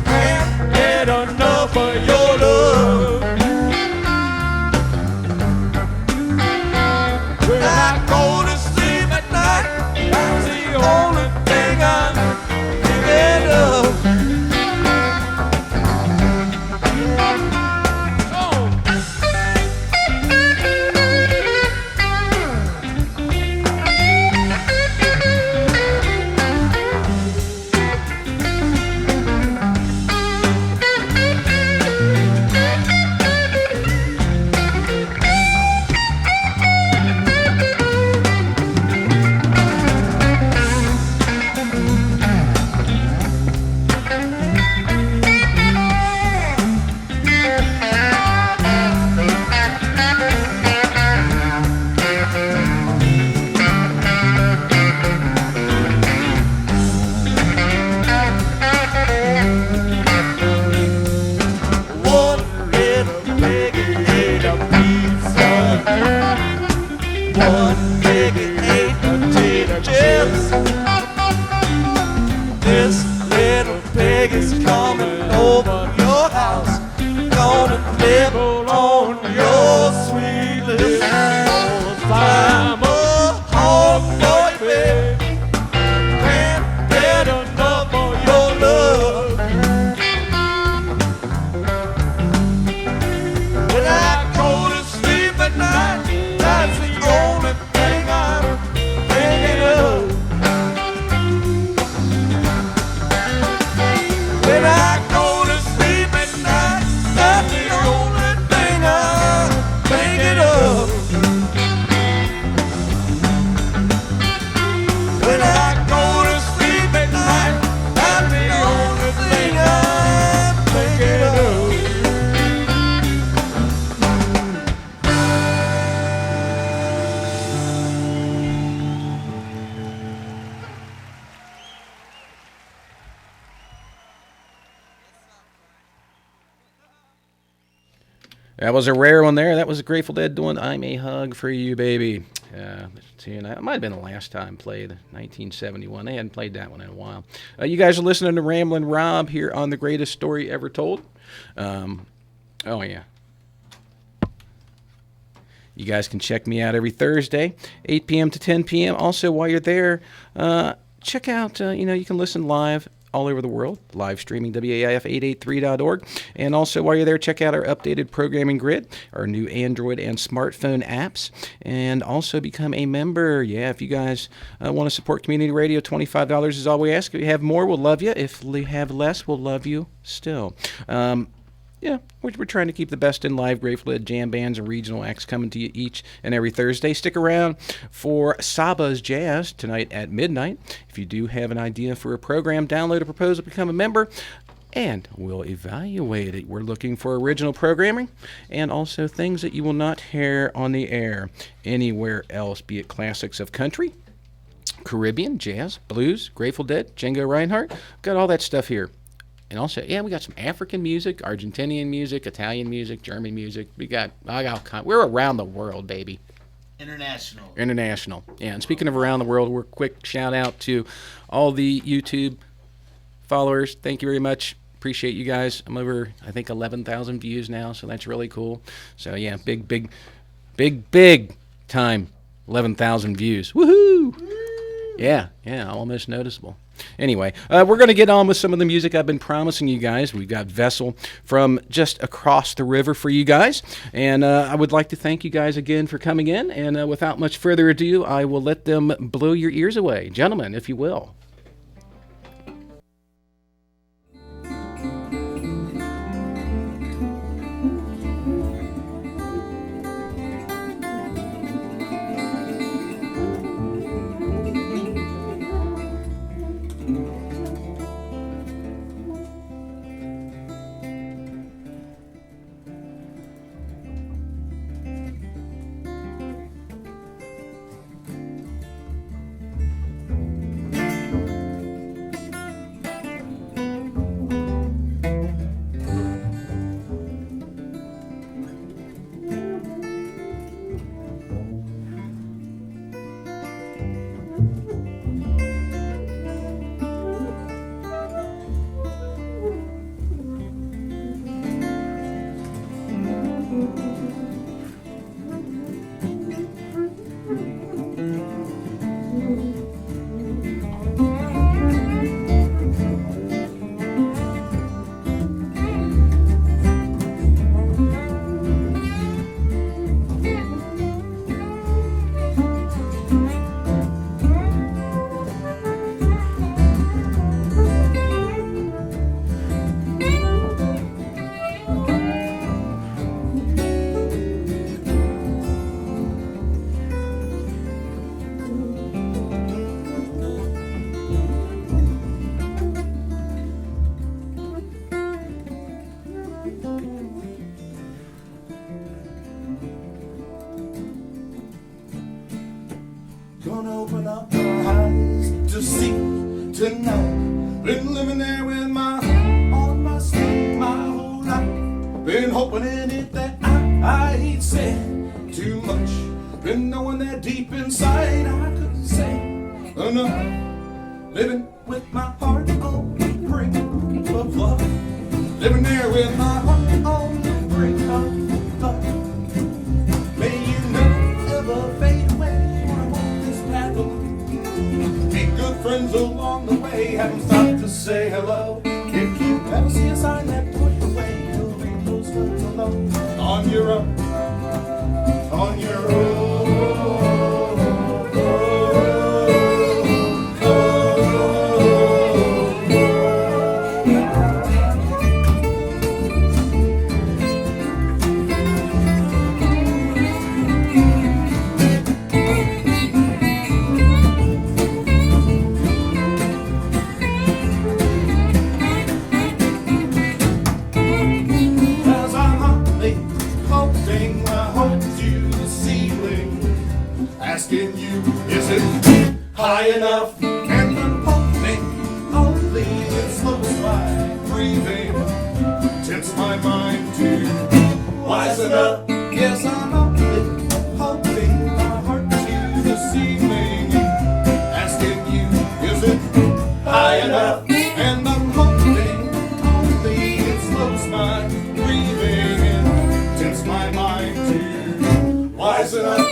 can't get enough of your love. When I go to sleep at night, that's the only thing I'm thinking of. One little piggy ate a pizza. One piggy ate potato chips. This little pig is coming over your house, gonna nibble on your sweet lips. Oh, I'm a hog boy, baby, can't get enough of your love. When I go to sleep at night, that's the only thing I'm thinking of. When I go to sleep at night, that's the only thing I'm thinking of. When I go to sleep at night, that's the only thing I'm thinking of. That was a rare one there. That was Grateful Dead doing I'm a Hug for You, Baby. Tune. That might have been the last time played, 1971. They hadn't played that one in a while. You guys are listening to Ramblin' Rob here on The Greatest Story Ever Told. Oh, yeah. You guys can check me out every Thursday, 8 p.m. to 10 p.m. Also, while you're there, check out, you can listen live all over the world, live streaming WAIF883.org. And also, while you're there, check out our updated programming grid, our new Android and smartphone apps, and also become a member. Yeah, if you guys want to support community radio, $25 is all we ask. If you have more, we'll love you. If we have less, we'll love you still. Yeah, we're trying to keep the best in live Grateful Dead jam bands and regional acts coming to you each and every Thursday. Stick around for Saba's Jazz tonight at midnight. If you do have an idea for a program, download a proposal, become a member, and we'll evaluate it. We're looking for original programming and also things that you will not hear on the air anywhere else, be it classics of country, Caribbean, jazz, blues, Grateful Dead, Django Reinhardt. Got all that stuff here. And also, yeah, we got some African music, Argentinian music, Italian music, German music. We're around the world, baby. International. Yeah, and speaking of around the world, we're quick shout out to all the YouTube followers. Thank you very much. Appreciate you guys. I'm over, I think, 11,000 views now, so that's really cool. So yeah, big time 11,000 views. Woohoo! Yeah, almost noticeable. Anyway, we're going to get on with some of the music I've been promising you guys. We've got Vessel from just across the river for you guys. And I would like to thank you guys again for coming in. And without much further ado, I will let them blow your ears away. Gentlemen, if you will. Gonna open up my eyes to see tonight. Been living there with my on my sleeve my whole life. Been hoping in it that I ain't said too much. Been knowing that deep inside I couldn't say enough. Living with my heart on the brink of love. Living there with my heart on the brink of love. May you never ever fade away. Make good friends along the way. Haven't stopped to say hello. If you ever see a sign that point the way, you'll read those words alone. On your own. On your own. Asking you, is it high enough? And I'm hoping only it slows my breathing, tense my mind to wisen up. Yes, I'm only hoping my heart to this evening, asking you, is it high enough? And I'm hoping only it slows my breathing, tense my mind to wisen up.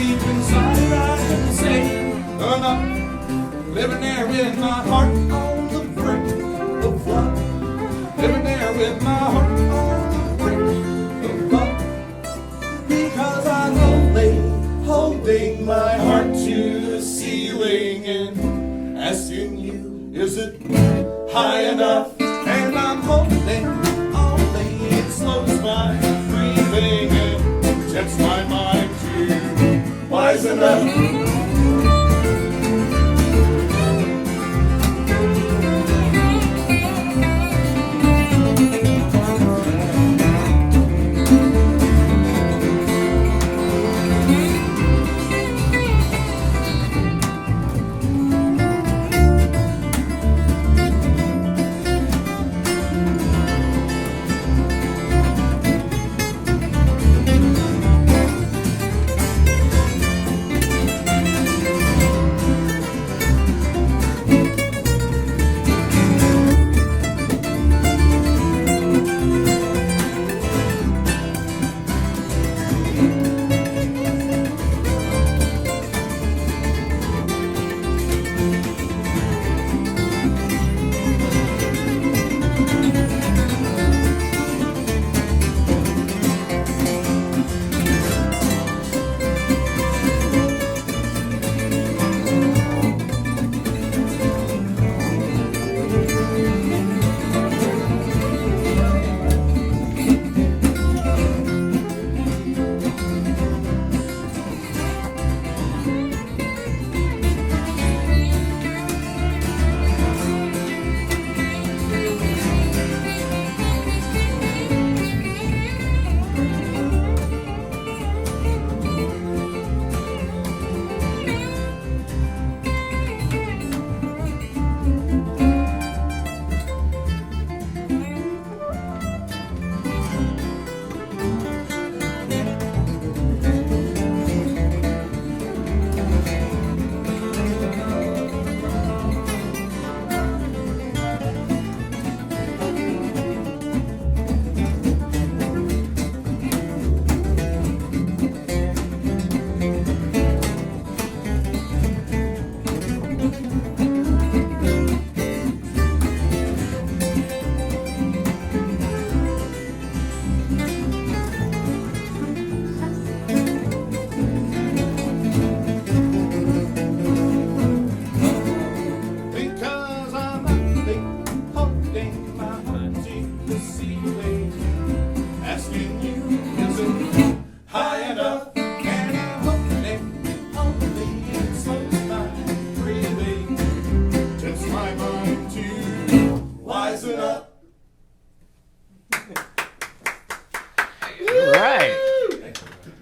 deep inside I can say enough. Living there with my heart on the brink of love. Living there with my heart on the brink of love. Because I'm only holding my heart to the ceiling and asking you, is it high enough? And I'm holding only it slows my breathing and tempts my mind to wise enough.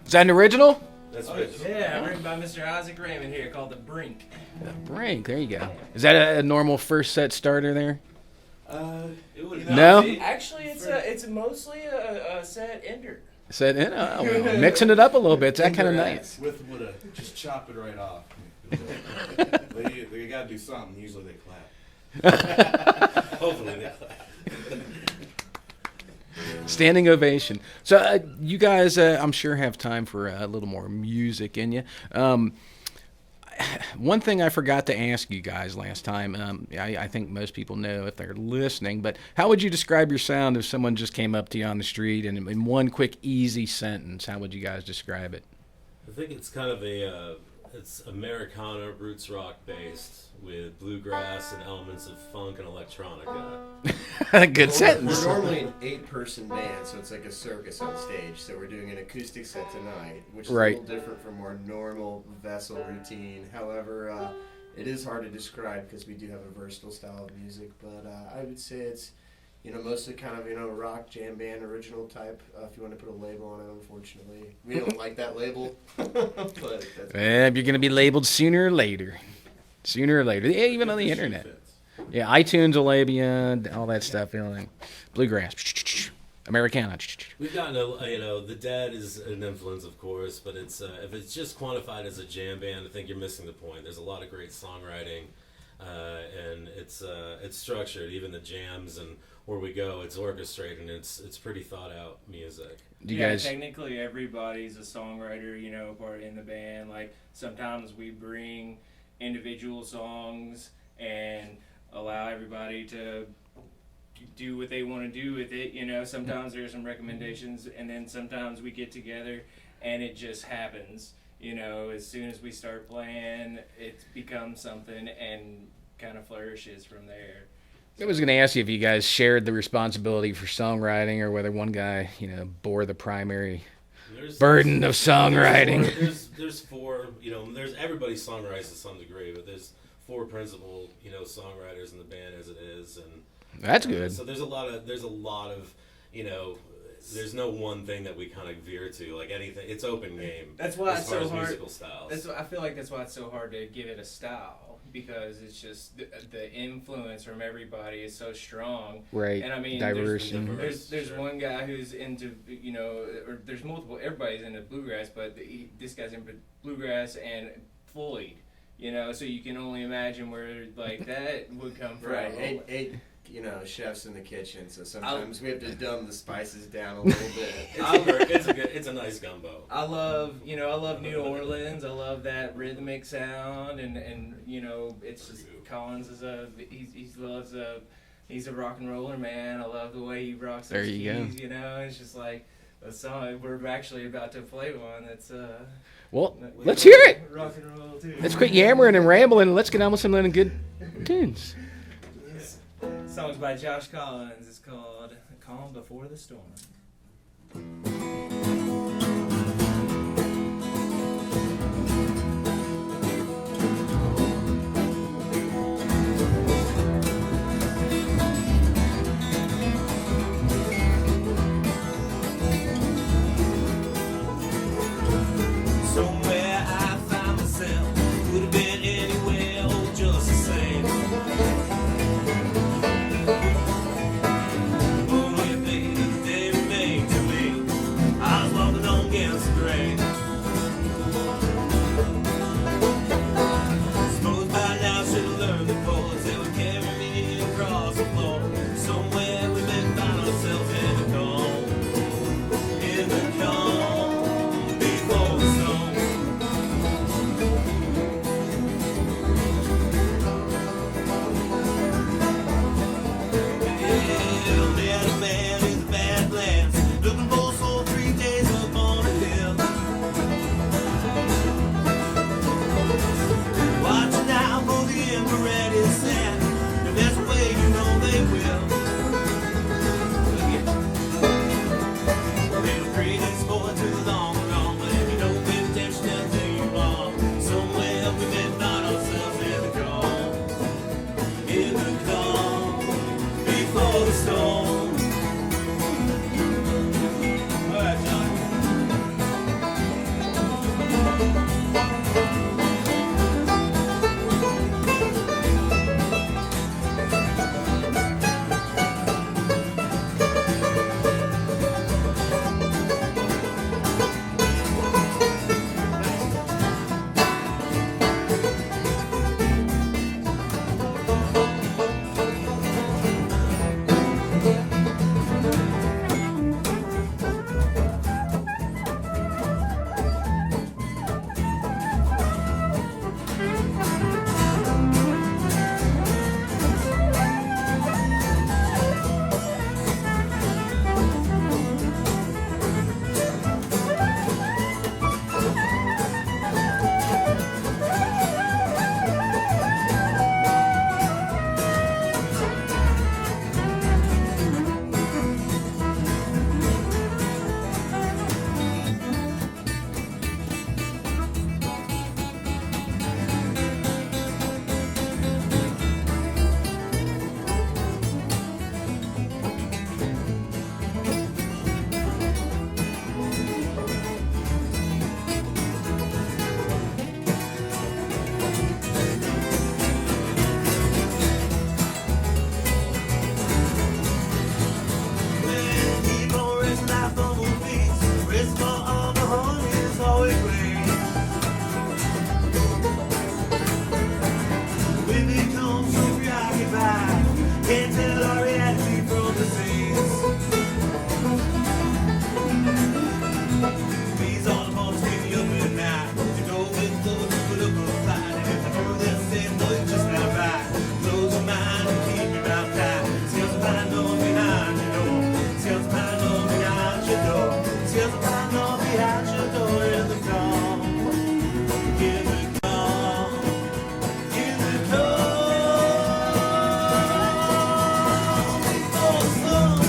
Is that an original? That's yeah, written by Mr. Isaac Raymond here, called The Brink. The Brink, there you go. Is that a normal first set starter there? It would No? Actually, it's mostly a set ender. Set in, well, mixing it up a little bit. It's that kind of nice. With just chop it right off. They got to do something. Usually they clap. Hopefully they clap. Standing ovation. So you guys, I'm sure, have time for a little more music in you. One thing I forgot to ask you guys last time, I think most people know if they're listening, but how would you describe your sound if someone just came up to you on the street and in one quick, easy sentence, how would you guys describe it? I think it's kind of it's Americana roots rock based with bluegrass and elements of funk and electronica. Good sentence. We're normally an 8-person band, so it's like a circus on stage. So we're doing an acoustic set tonight, which is a little different from our normal vessel routine. However, it is hard to describe because we do have a versatile style of music. But I would say it's, mostly kind of, rock, jam band, original type, if you want to put a label on it, unfortunately. We don't like that label. But you're going to be labeled sooner or later. Sooner or later. Yeah, even on the internet. Yeah, iTunes will label you, all that stuff. Bluegrass, Americana. We've gotten the Dead is an influence, of course, but it's if it's just quantified as a jam band, I think you're missing the point. There's a lot of great songwriting. and it's structured. Even the jams and where we go, it's orchestrated, and it's pretty thought out music. Do you guys? Technically, everybody's a songwriter, part in the band. Like sometimes we bring individual songs and allow everybody to do what they want to do with it. Sometimes there's some recommendations, and then sometimes we get together and it just happens. As soon as we start playing, it becomes something and kind of flourishes from there. I was going to ask you if you guys shared the responsibility for songwriting, or whether one guy, bore the primary burden of songwriting. There's four. There's everybody songwrites to some degree, but there's four principal, songwriters in the band as it is, and that's good. So there's a lot of, there's no one thing that we kind of veer to, like anything. It's open game. That's why as it's far so as hard. Musical styles. I feel like that's why it's so hard to give it a style, because it's just the influence from everybody is so strong. Right. And I mean, diverse. There's one guy who's into or there's multiple. Everybody's into bluegrass, but this guy's into bluegrass and Floyd. So you can only imagine where like that would come from. Right. Eight chefs in the kitchen, so sometimes we have to dumb the spices down a little bit. It's a nice gumbo. I love New Orleans. I love that rhythmic sound, and it's just Collins is he's a rock and roller, man. I love the way he rocks those keys. It's just like a song. We're actually about to play one that's well, let's hear it. Rock and roll too. Let's quit yammering and rambling, and let's get on with some of the good tunes. Song's by Josh Collins. It's called Calm Before the Storm. Somewhere I found myself, could have been anywhere, oh, just the same. hear the call, hear the call, hear the call. Oh, son.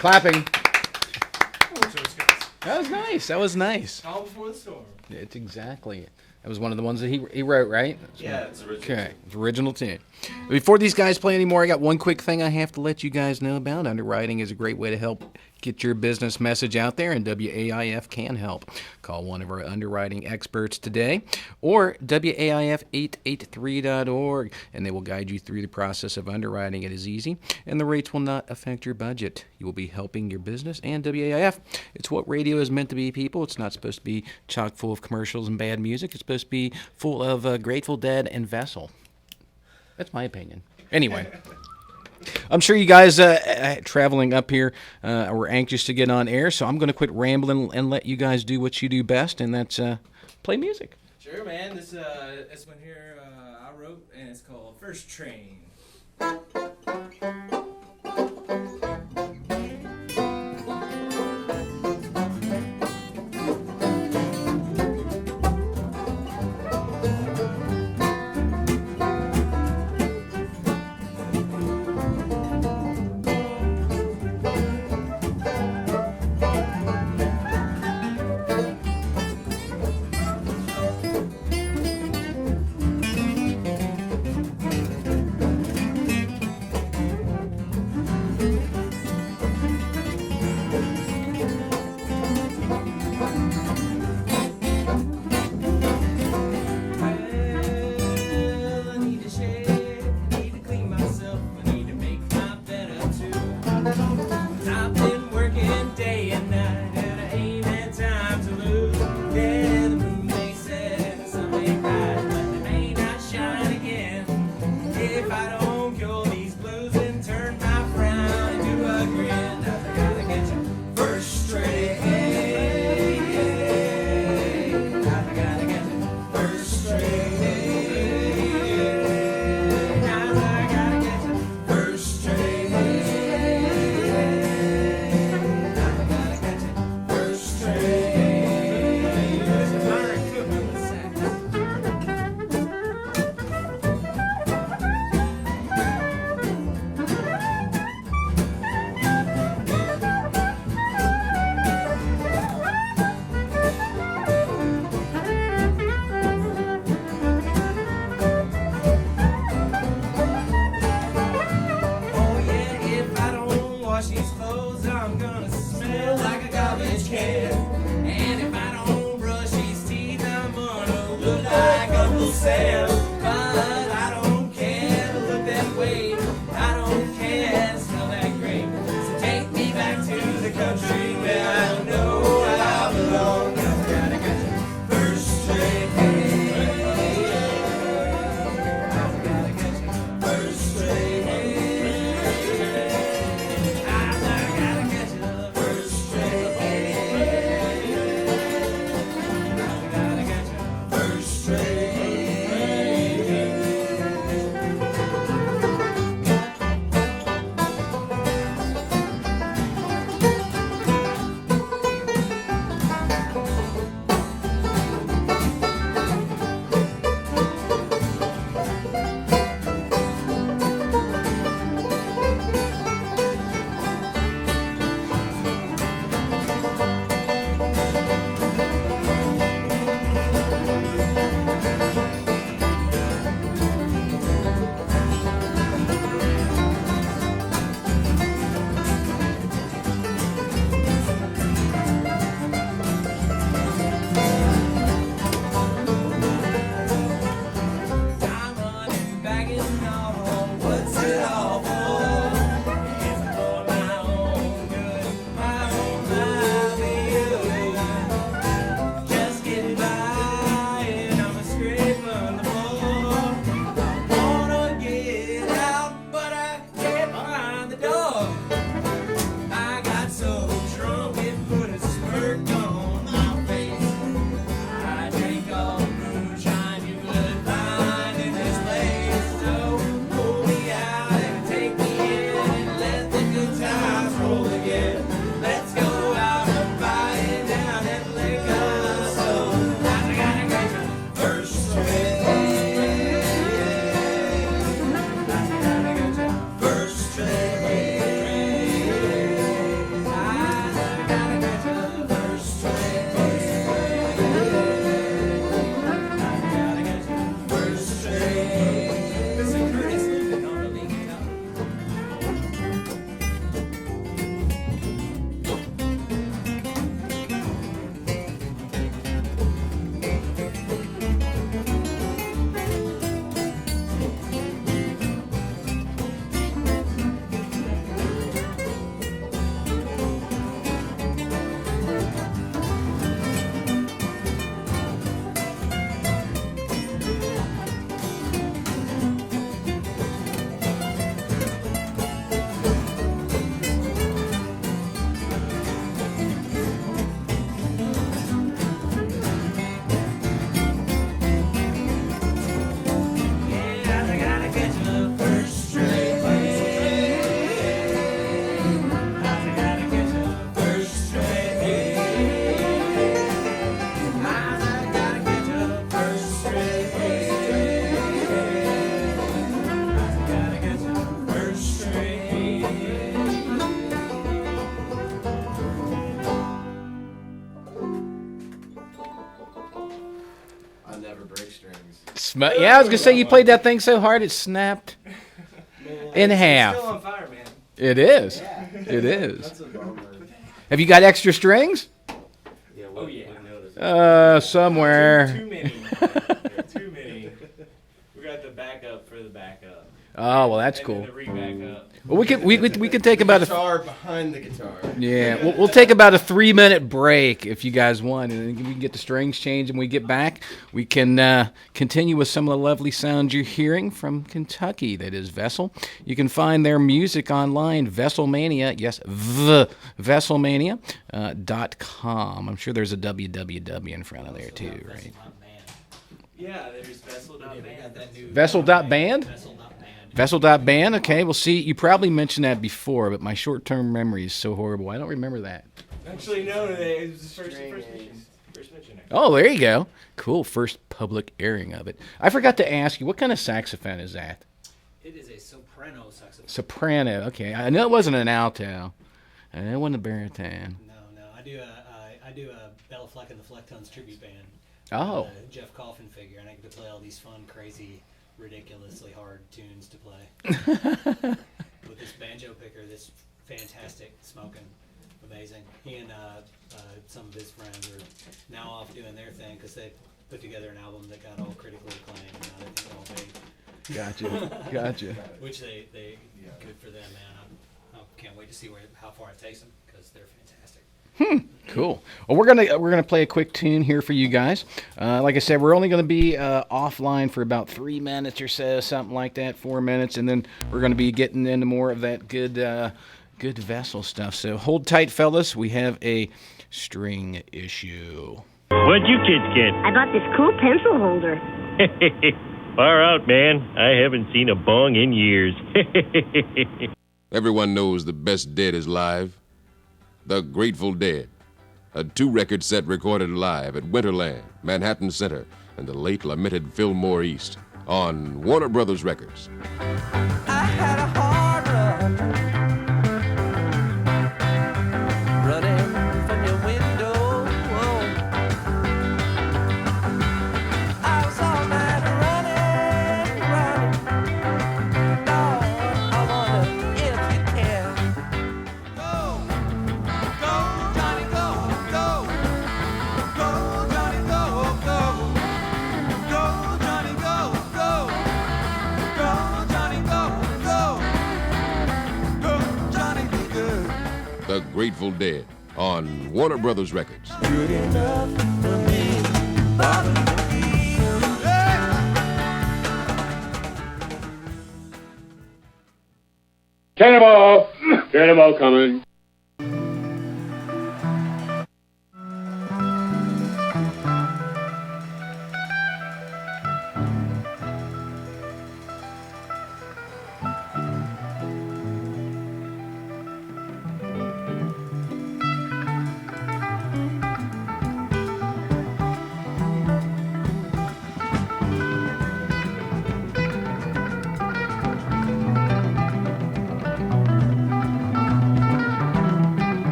Clapping. That was nice. That was nice. Calm before the storm. It's exactly. That was one of the ones that he wrote, right? Yeah, it's original. Okay, it's original tune. Before these guys play anymore, I got one quick thing I have to let you guys know about. Underwriting is a great way to help get your business message out there, and WAIF can help. Call one of our underwriting experts today, or WAIF883.org, and they will guide you through the process of underwriting. It is easy, and the rates will not affect your budget. You will be helping your business and WAIF. It's what radio is meant to be, people. It's not supposed to be chock full of commercials and bad music. It's supposed to be full of Grateful Dead and Vessel. That's my opinion. Anyway. I'm sure you guys traveling up here were anxious to get on air, so I'm going to quit rambling and let you guys do what you do best, and that's play music. Sure, man. This one here I wrote, and it's called First Train. Yeah, I was gonna say you played that thing so hard it snapped in half. It's still on fire, man. It is. Yeah. It is. Have you got extra strings? Oh yeah. Somewhere. Too many. Too many. We got the backup for the backup. Oh well, that's And cool. then the re-backup. Well, we can take about guitar behind the guitar. Yeah, we'll take about a 3-minute break if you guys want, and then we can get the strings changed. And when we get back, we can continue with some of the lovely sounds you're hearing from Kentucky. That is Vessel. You can find their music online, Vesselmania. Yes, Vesselmania.com. I'm sure there's a www in front of there too, right? Yeah, there's Vessel.band. Vessel.band? Vessel.band, okay. Well, see, you probably mentioned that before, but my short-term memory is so horrible. I don't remember that. Actually, no, it was the first mention. Oh, there you go. Cool, first public airing of it. I forgot to ask you, what kind of saxophone is that? It is a soprano saxophone. Soprano, okay. I know it wasn't an alto. It wasn't a baritone. No. I do a Bella Fleck and the Flecktones tribute band. Oh. Jeff Coffin figure, and I get to play all these fun, crazy, ridiculously hard tunes to play. With this banjo picker, this fantastic, smoking, amazing. He and some of his friends are now off doing their thing because they put together an album that got all critically acclaimed, and now they're all big. Gotcha. Which they good for them, man. I can't wait to see how far it takes them because they're fantastic. Cool. Well, we're gonna play a quick tune here for you guys. Like I said, we're only gonna be offline for about 3 minutes or so, something like that, 4 minutes, and then we're gonna be getting into more of that good Vessel stuff. So hold tight, fellas. We have a string issue. What'd you kids get? I bought this cool pencil holder. Far out, man. I haven't seen a bong in years. Everyone knows the best dead is live. The Grateful Dead. A 2-record set recorded live at Winterland, Manhattan Center, and the late lamented Fillmore East on Warner Brothers Records. I had a hard run, running from your window. I was all night running. Lord, I wonder if you can. Go, Johnny, go, go. Go, Johnny, go, go. Go, Johnny, go, go. Go, Johnny, go, go. Go, Johnny, be good. The Grateful Dead on Warner Brothers Records. Good enough for me. Bottom of the Cannonball! Cannonball coming.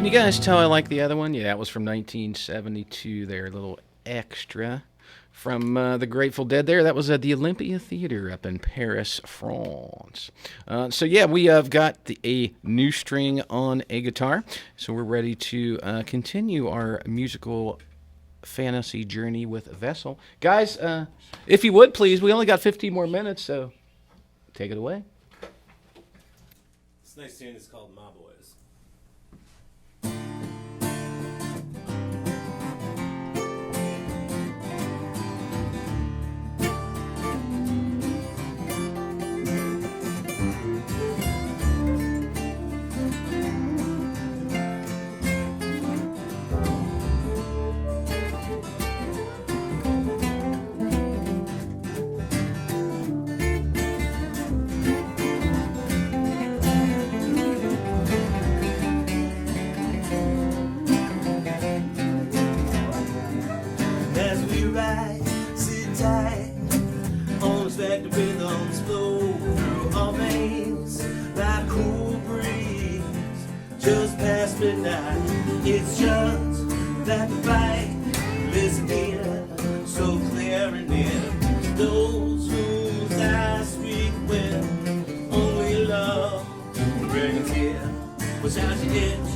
Can you guys tell I like the other one? Yeah, that was from 1972 there. A little extra from the Grateful Dead there. That was at the Olympia Theater up in Paris, France. So yeah, we have got a new string on a guitar. So we're ready to continue our musical fantasy journey with Vessel. Guys, if you would please, we only got 15 more minutes, so take it away. This next tune is called My Boys. As we ride, sit tight, on the rhythms flow through our veins like cool breeze. Just past midnight, it's just that the fight. Listen in, so clear and near. Those whose eyes speak when only love will bring a tear. Push out your itch,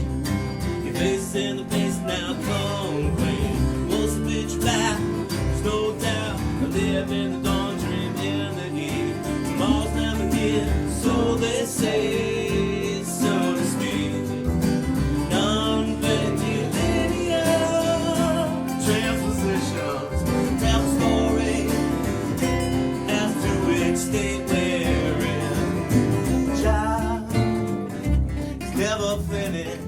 your face in the face now, come clean. We'll switch back, there's no doubt. I live in the dawn, dream in the heat. Tomorrow's never here, so they say, so to speak. Non-linear transpositions tell a story as to which state we're in. Child is never finished.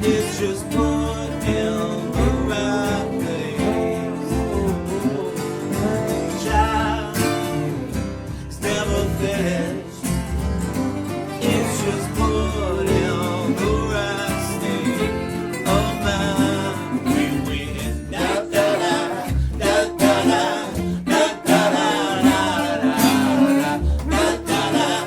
It's just put in the right place. Child is never finished. It's just put in the right state of mind. We win. Da da da da da da da da da da da da da da da da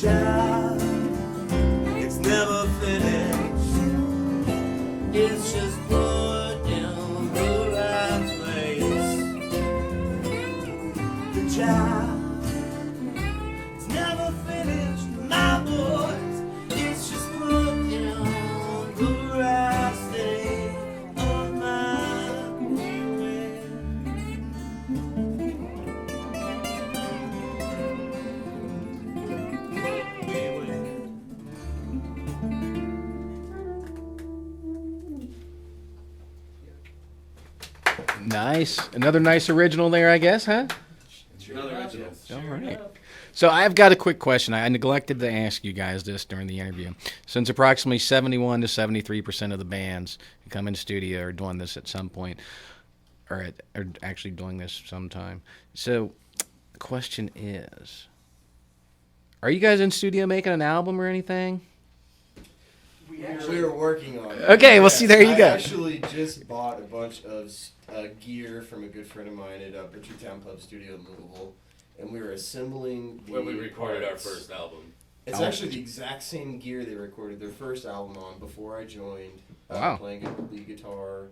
Child, it's never finished. It's just put in the right place. The child, it's never finished, my boys. It's just put in the right state of mind. Nice. Another nice original there, I guess, huh? Another original. All right. So I've got a quick question. I neglected to ask you guys this during the interview. Since approximately 71 to 73% of the bands who come in studio are doing this at some point, or are actually doing this sometime. So the question is, are you guys in studio making an album or anything? We were working on it. Okay, well, see, there you go. I actually just bought a bunch of gear from a good friend of mine at Butcher Town Pub Studio in Louisville, and we were assembling the When we recorded our parts. first album. It's actually the exact same gear they recorded their first album on before I joined, Wow. playing lead guitar,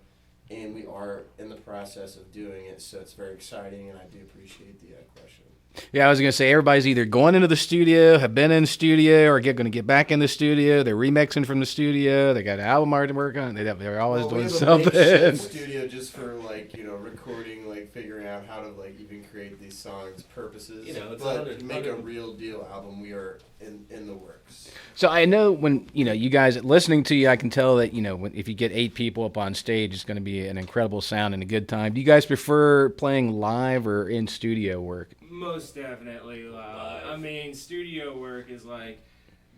and we are in the process of doing it, so it's very exciting, and I do appreciate the question. Yeah, I was going to say everybody's either going into the studio, have been in the studio, or going to get back in the studio. They're remixing from the studio. They got an album art to work on. They're always doing we have something. A makeshift studio just for recording, figuring out how to even create these songs, purposes. It's but to make a real deal album, we are in the works. So I know when you guys listening to you, I can tell that if you get 8 people up on stage, it's going to be an incredible sound and a good time. Do you guys prefer playing live or in studio work? Most definitely live. I mean, studio work is like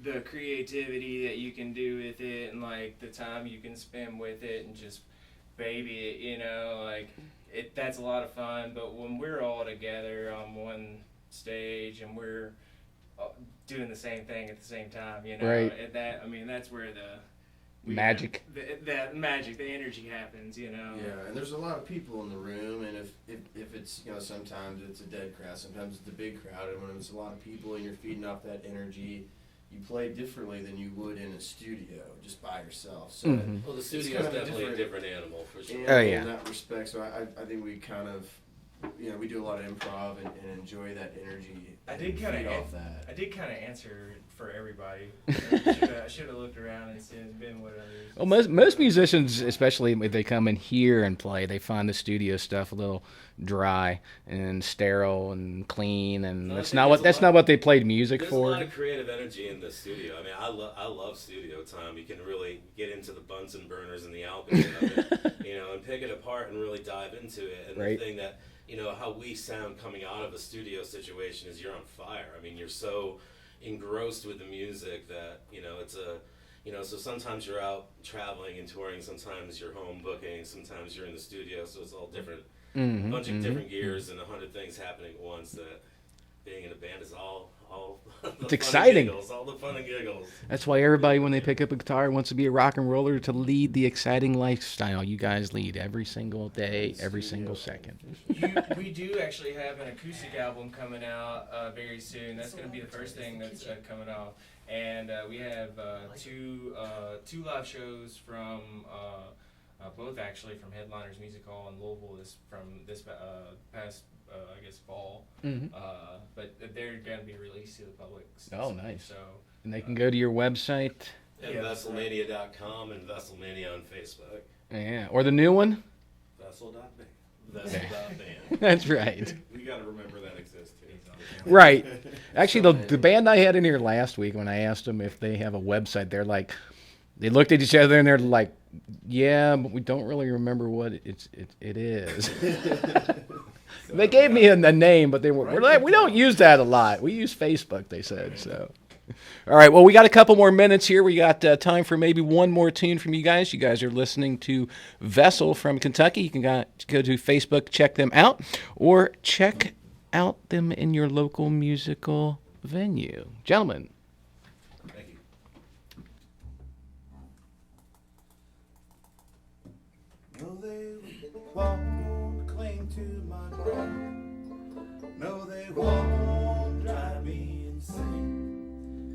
the creativity that you can do with it, and the time you can spend with it, and just baby it. That's a lot of fun. But when we're all together on one stage and we're doing the same thing at the same time, Right. That's where the magic. The magic, the energy happens, Yeah, and there's a lot of people in the room, and if it's sometimes it's a dead crowd, sometimes it's a big crowd, and when it's a lot of people and you're feeding off that energy, you play differently than you would in a studio just by yourself. So Well, the studio is definitely a different animal for sure. Oh, yeah. In that respect, so I think we kind of we do a lot of improv and enjoy that energy. I did feed off that. I did kind of answer for everybody. I should have looked around and seen it's been what others. Well, most musicians, especially if they come in here and play, they find the studio stuff a little dry and sterile and clean, and that's not what they played music There's for. a lot of creative energy in the studio. I mean, I love studio time. You can really get into the Bunsen burners and the alchemy of it, and pick it apart and really dive into it. And Right. the thing that how we sound coming out of a studio situation is you're on fire. I mean, you're so engrossed with the music that it's a so sometimes you're out traveling and touring, sometimes you're home booking, sometimes you're in the studio, so it's all different, bunch of different gears and 100 things happening at once. That being in a band is all the It's exciting. giggles, all the fun and giggles. That's why everybody, when they pick up a guitar, wants to be a rock and roller, to lead the exciting lifestyle you guys lead every single day, every single second. We do actually have an acoustic album coming out very soon. That's going to be the first thing that's coming out. And we have two live shows from both actually from Headliners Music Hall in Louisville this past I guess fall. But they're going to be released to the public. Oh, nice. So And they can go to your website. And Vesselmania.com and Vesselmania on Facebook. Yeah, or the new one. Vessel.band. Vessel.band. That's right. We got to remember that exists too. Right. Actually, the band I had in here last week, when I asked them if they have a website, they looked at each other and they're like, "Yeah, but we don't really remember what it is." They gave me a name, but we're like, we don't use that a lot. We use Facebook, they said. So, all right. Well, we got a couple more minutes here. We got time for maybe one more tune from you guys. You guys are listening to Vessel from Kentucky. You can go to Facebook, check them out, or check out them in your local musical venue. Gentlemen. Thank you. No, they won't cling to my mind. No, they won't drive me insane.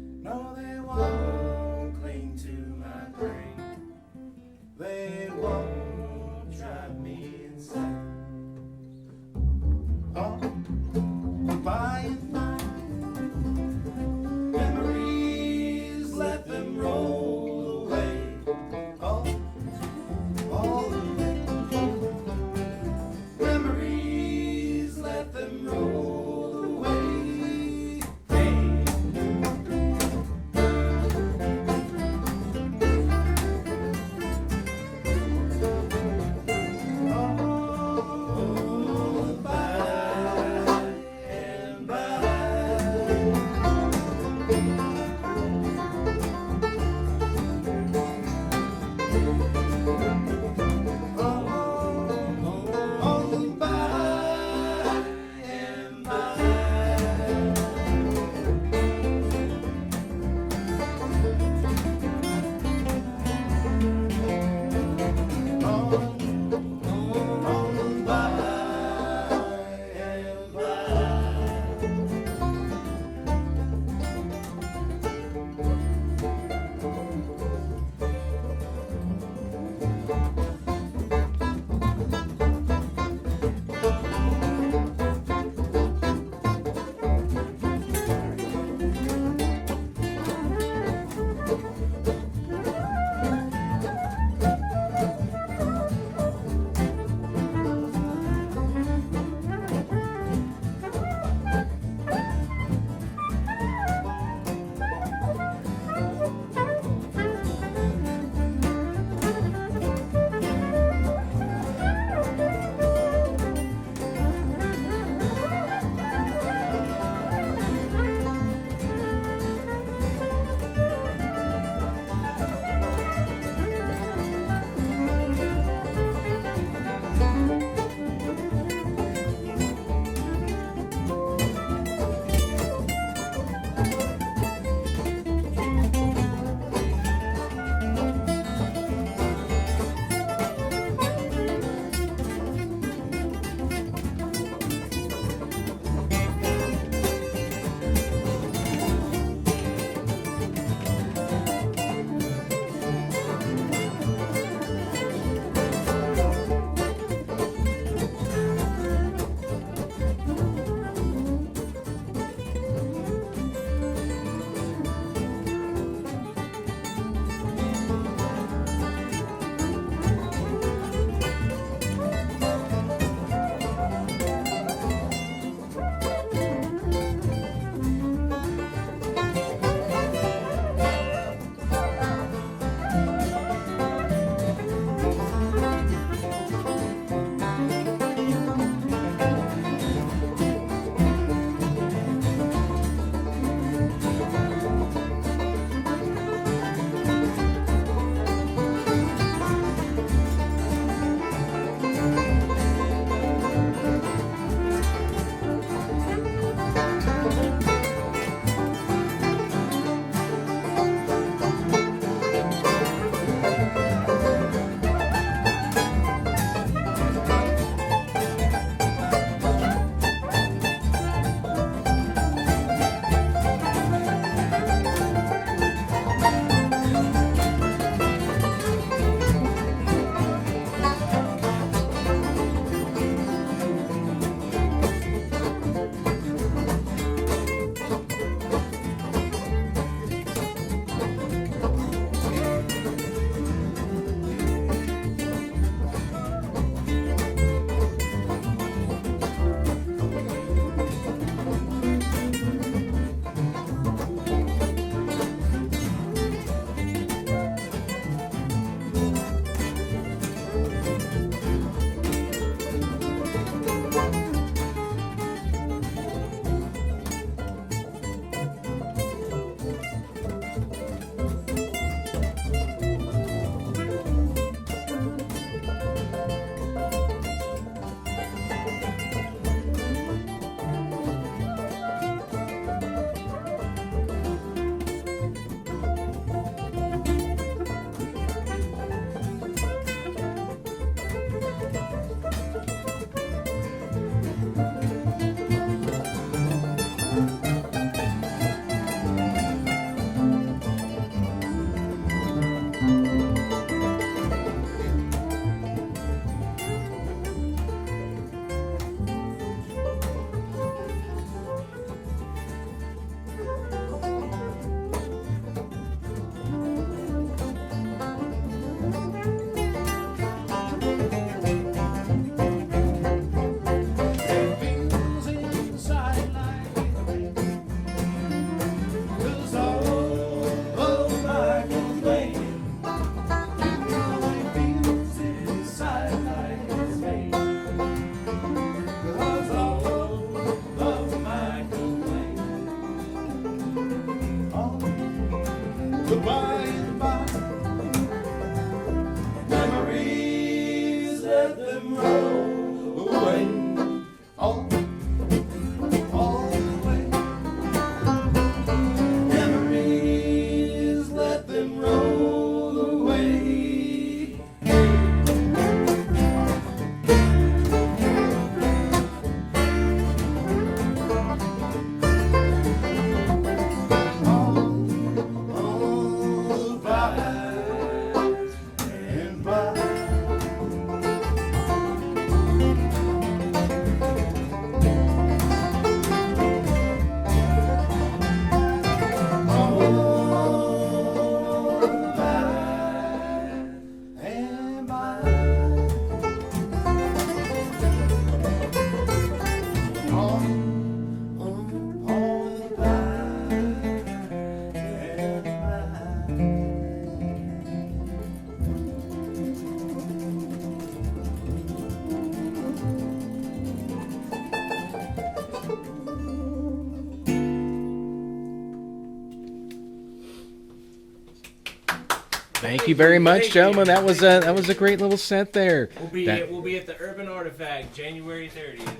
Thank you very much, gentlemen. That was a great little set there. We'll be at the Urban Artifact January 30th.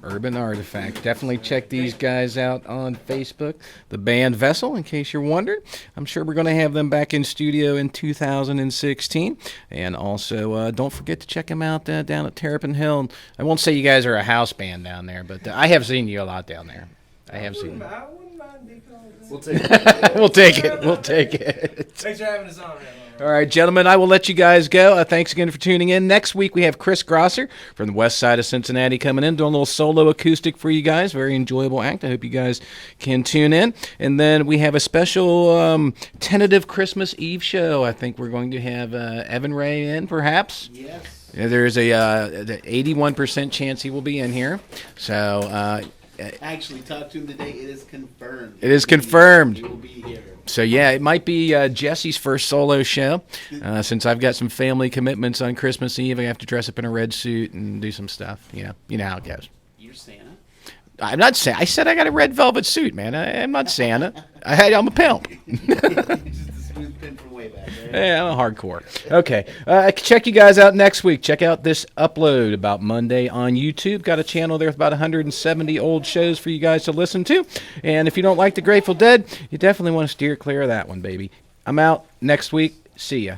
Urban Artifact. Definitely check these guys out on Facebook. The band Vessel, in case you're wondering. I'm sure we're going to have them back in studio in 2016. And also, don't forget to check them out down at Terrapin Hill. I won't say you guys are a house band down there, but I have seen you a lot down there. I have seen you. We'll take it. We'll take it. We'll take it. Thanks for having us on, man. All right, gentlemen, I will let you guys go. Thanks again for tuning in. Next week, we have Chris Grosser from the west side of Cincinnati coming in, doing a little solo acoustic for you guys. Very enjoyable act. I hope you guys can tune in. And then we have a special tentative Christmas Eve show. I think we're going to have Evan Ray in, perhaps. Yes. There's a 81% chance he will be in here. So... I actually talked to him today. It is confirmed. It is confirmed. He will be here. So, yeah, it might be Jesse's first solo show. Since I've got some family commitments on Christmas Eve, I have to dress up in a red suit and do some stuff. You know how it goes. You're Santa? I'm not Santa. I said I got a red velvet suit, man. I'm not Santa. I'm a pimp. Smooth pin from way back. Right? Yeah, I'm a hardcore. Okay. Check you guys out next week. Check out this upload about Monday on YouTube. Got a channel there with about 170 old shows for you guys to listen to. And if you don't like the Grateful Dead, you definitely want to steer clear of that one, baby. I'm out next week. See ya.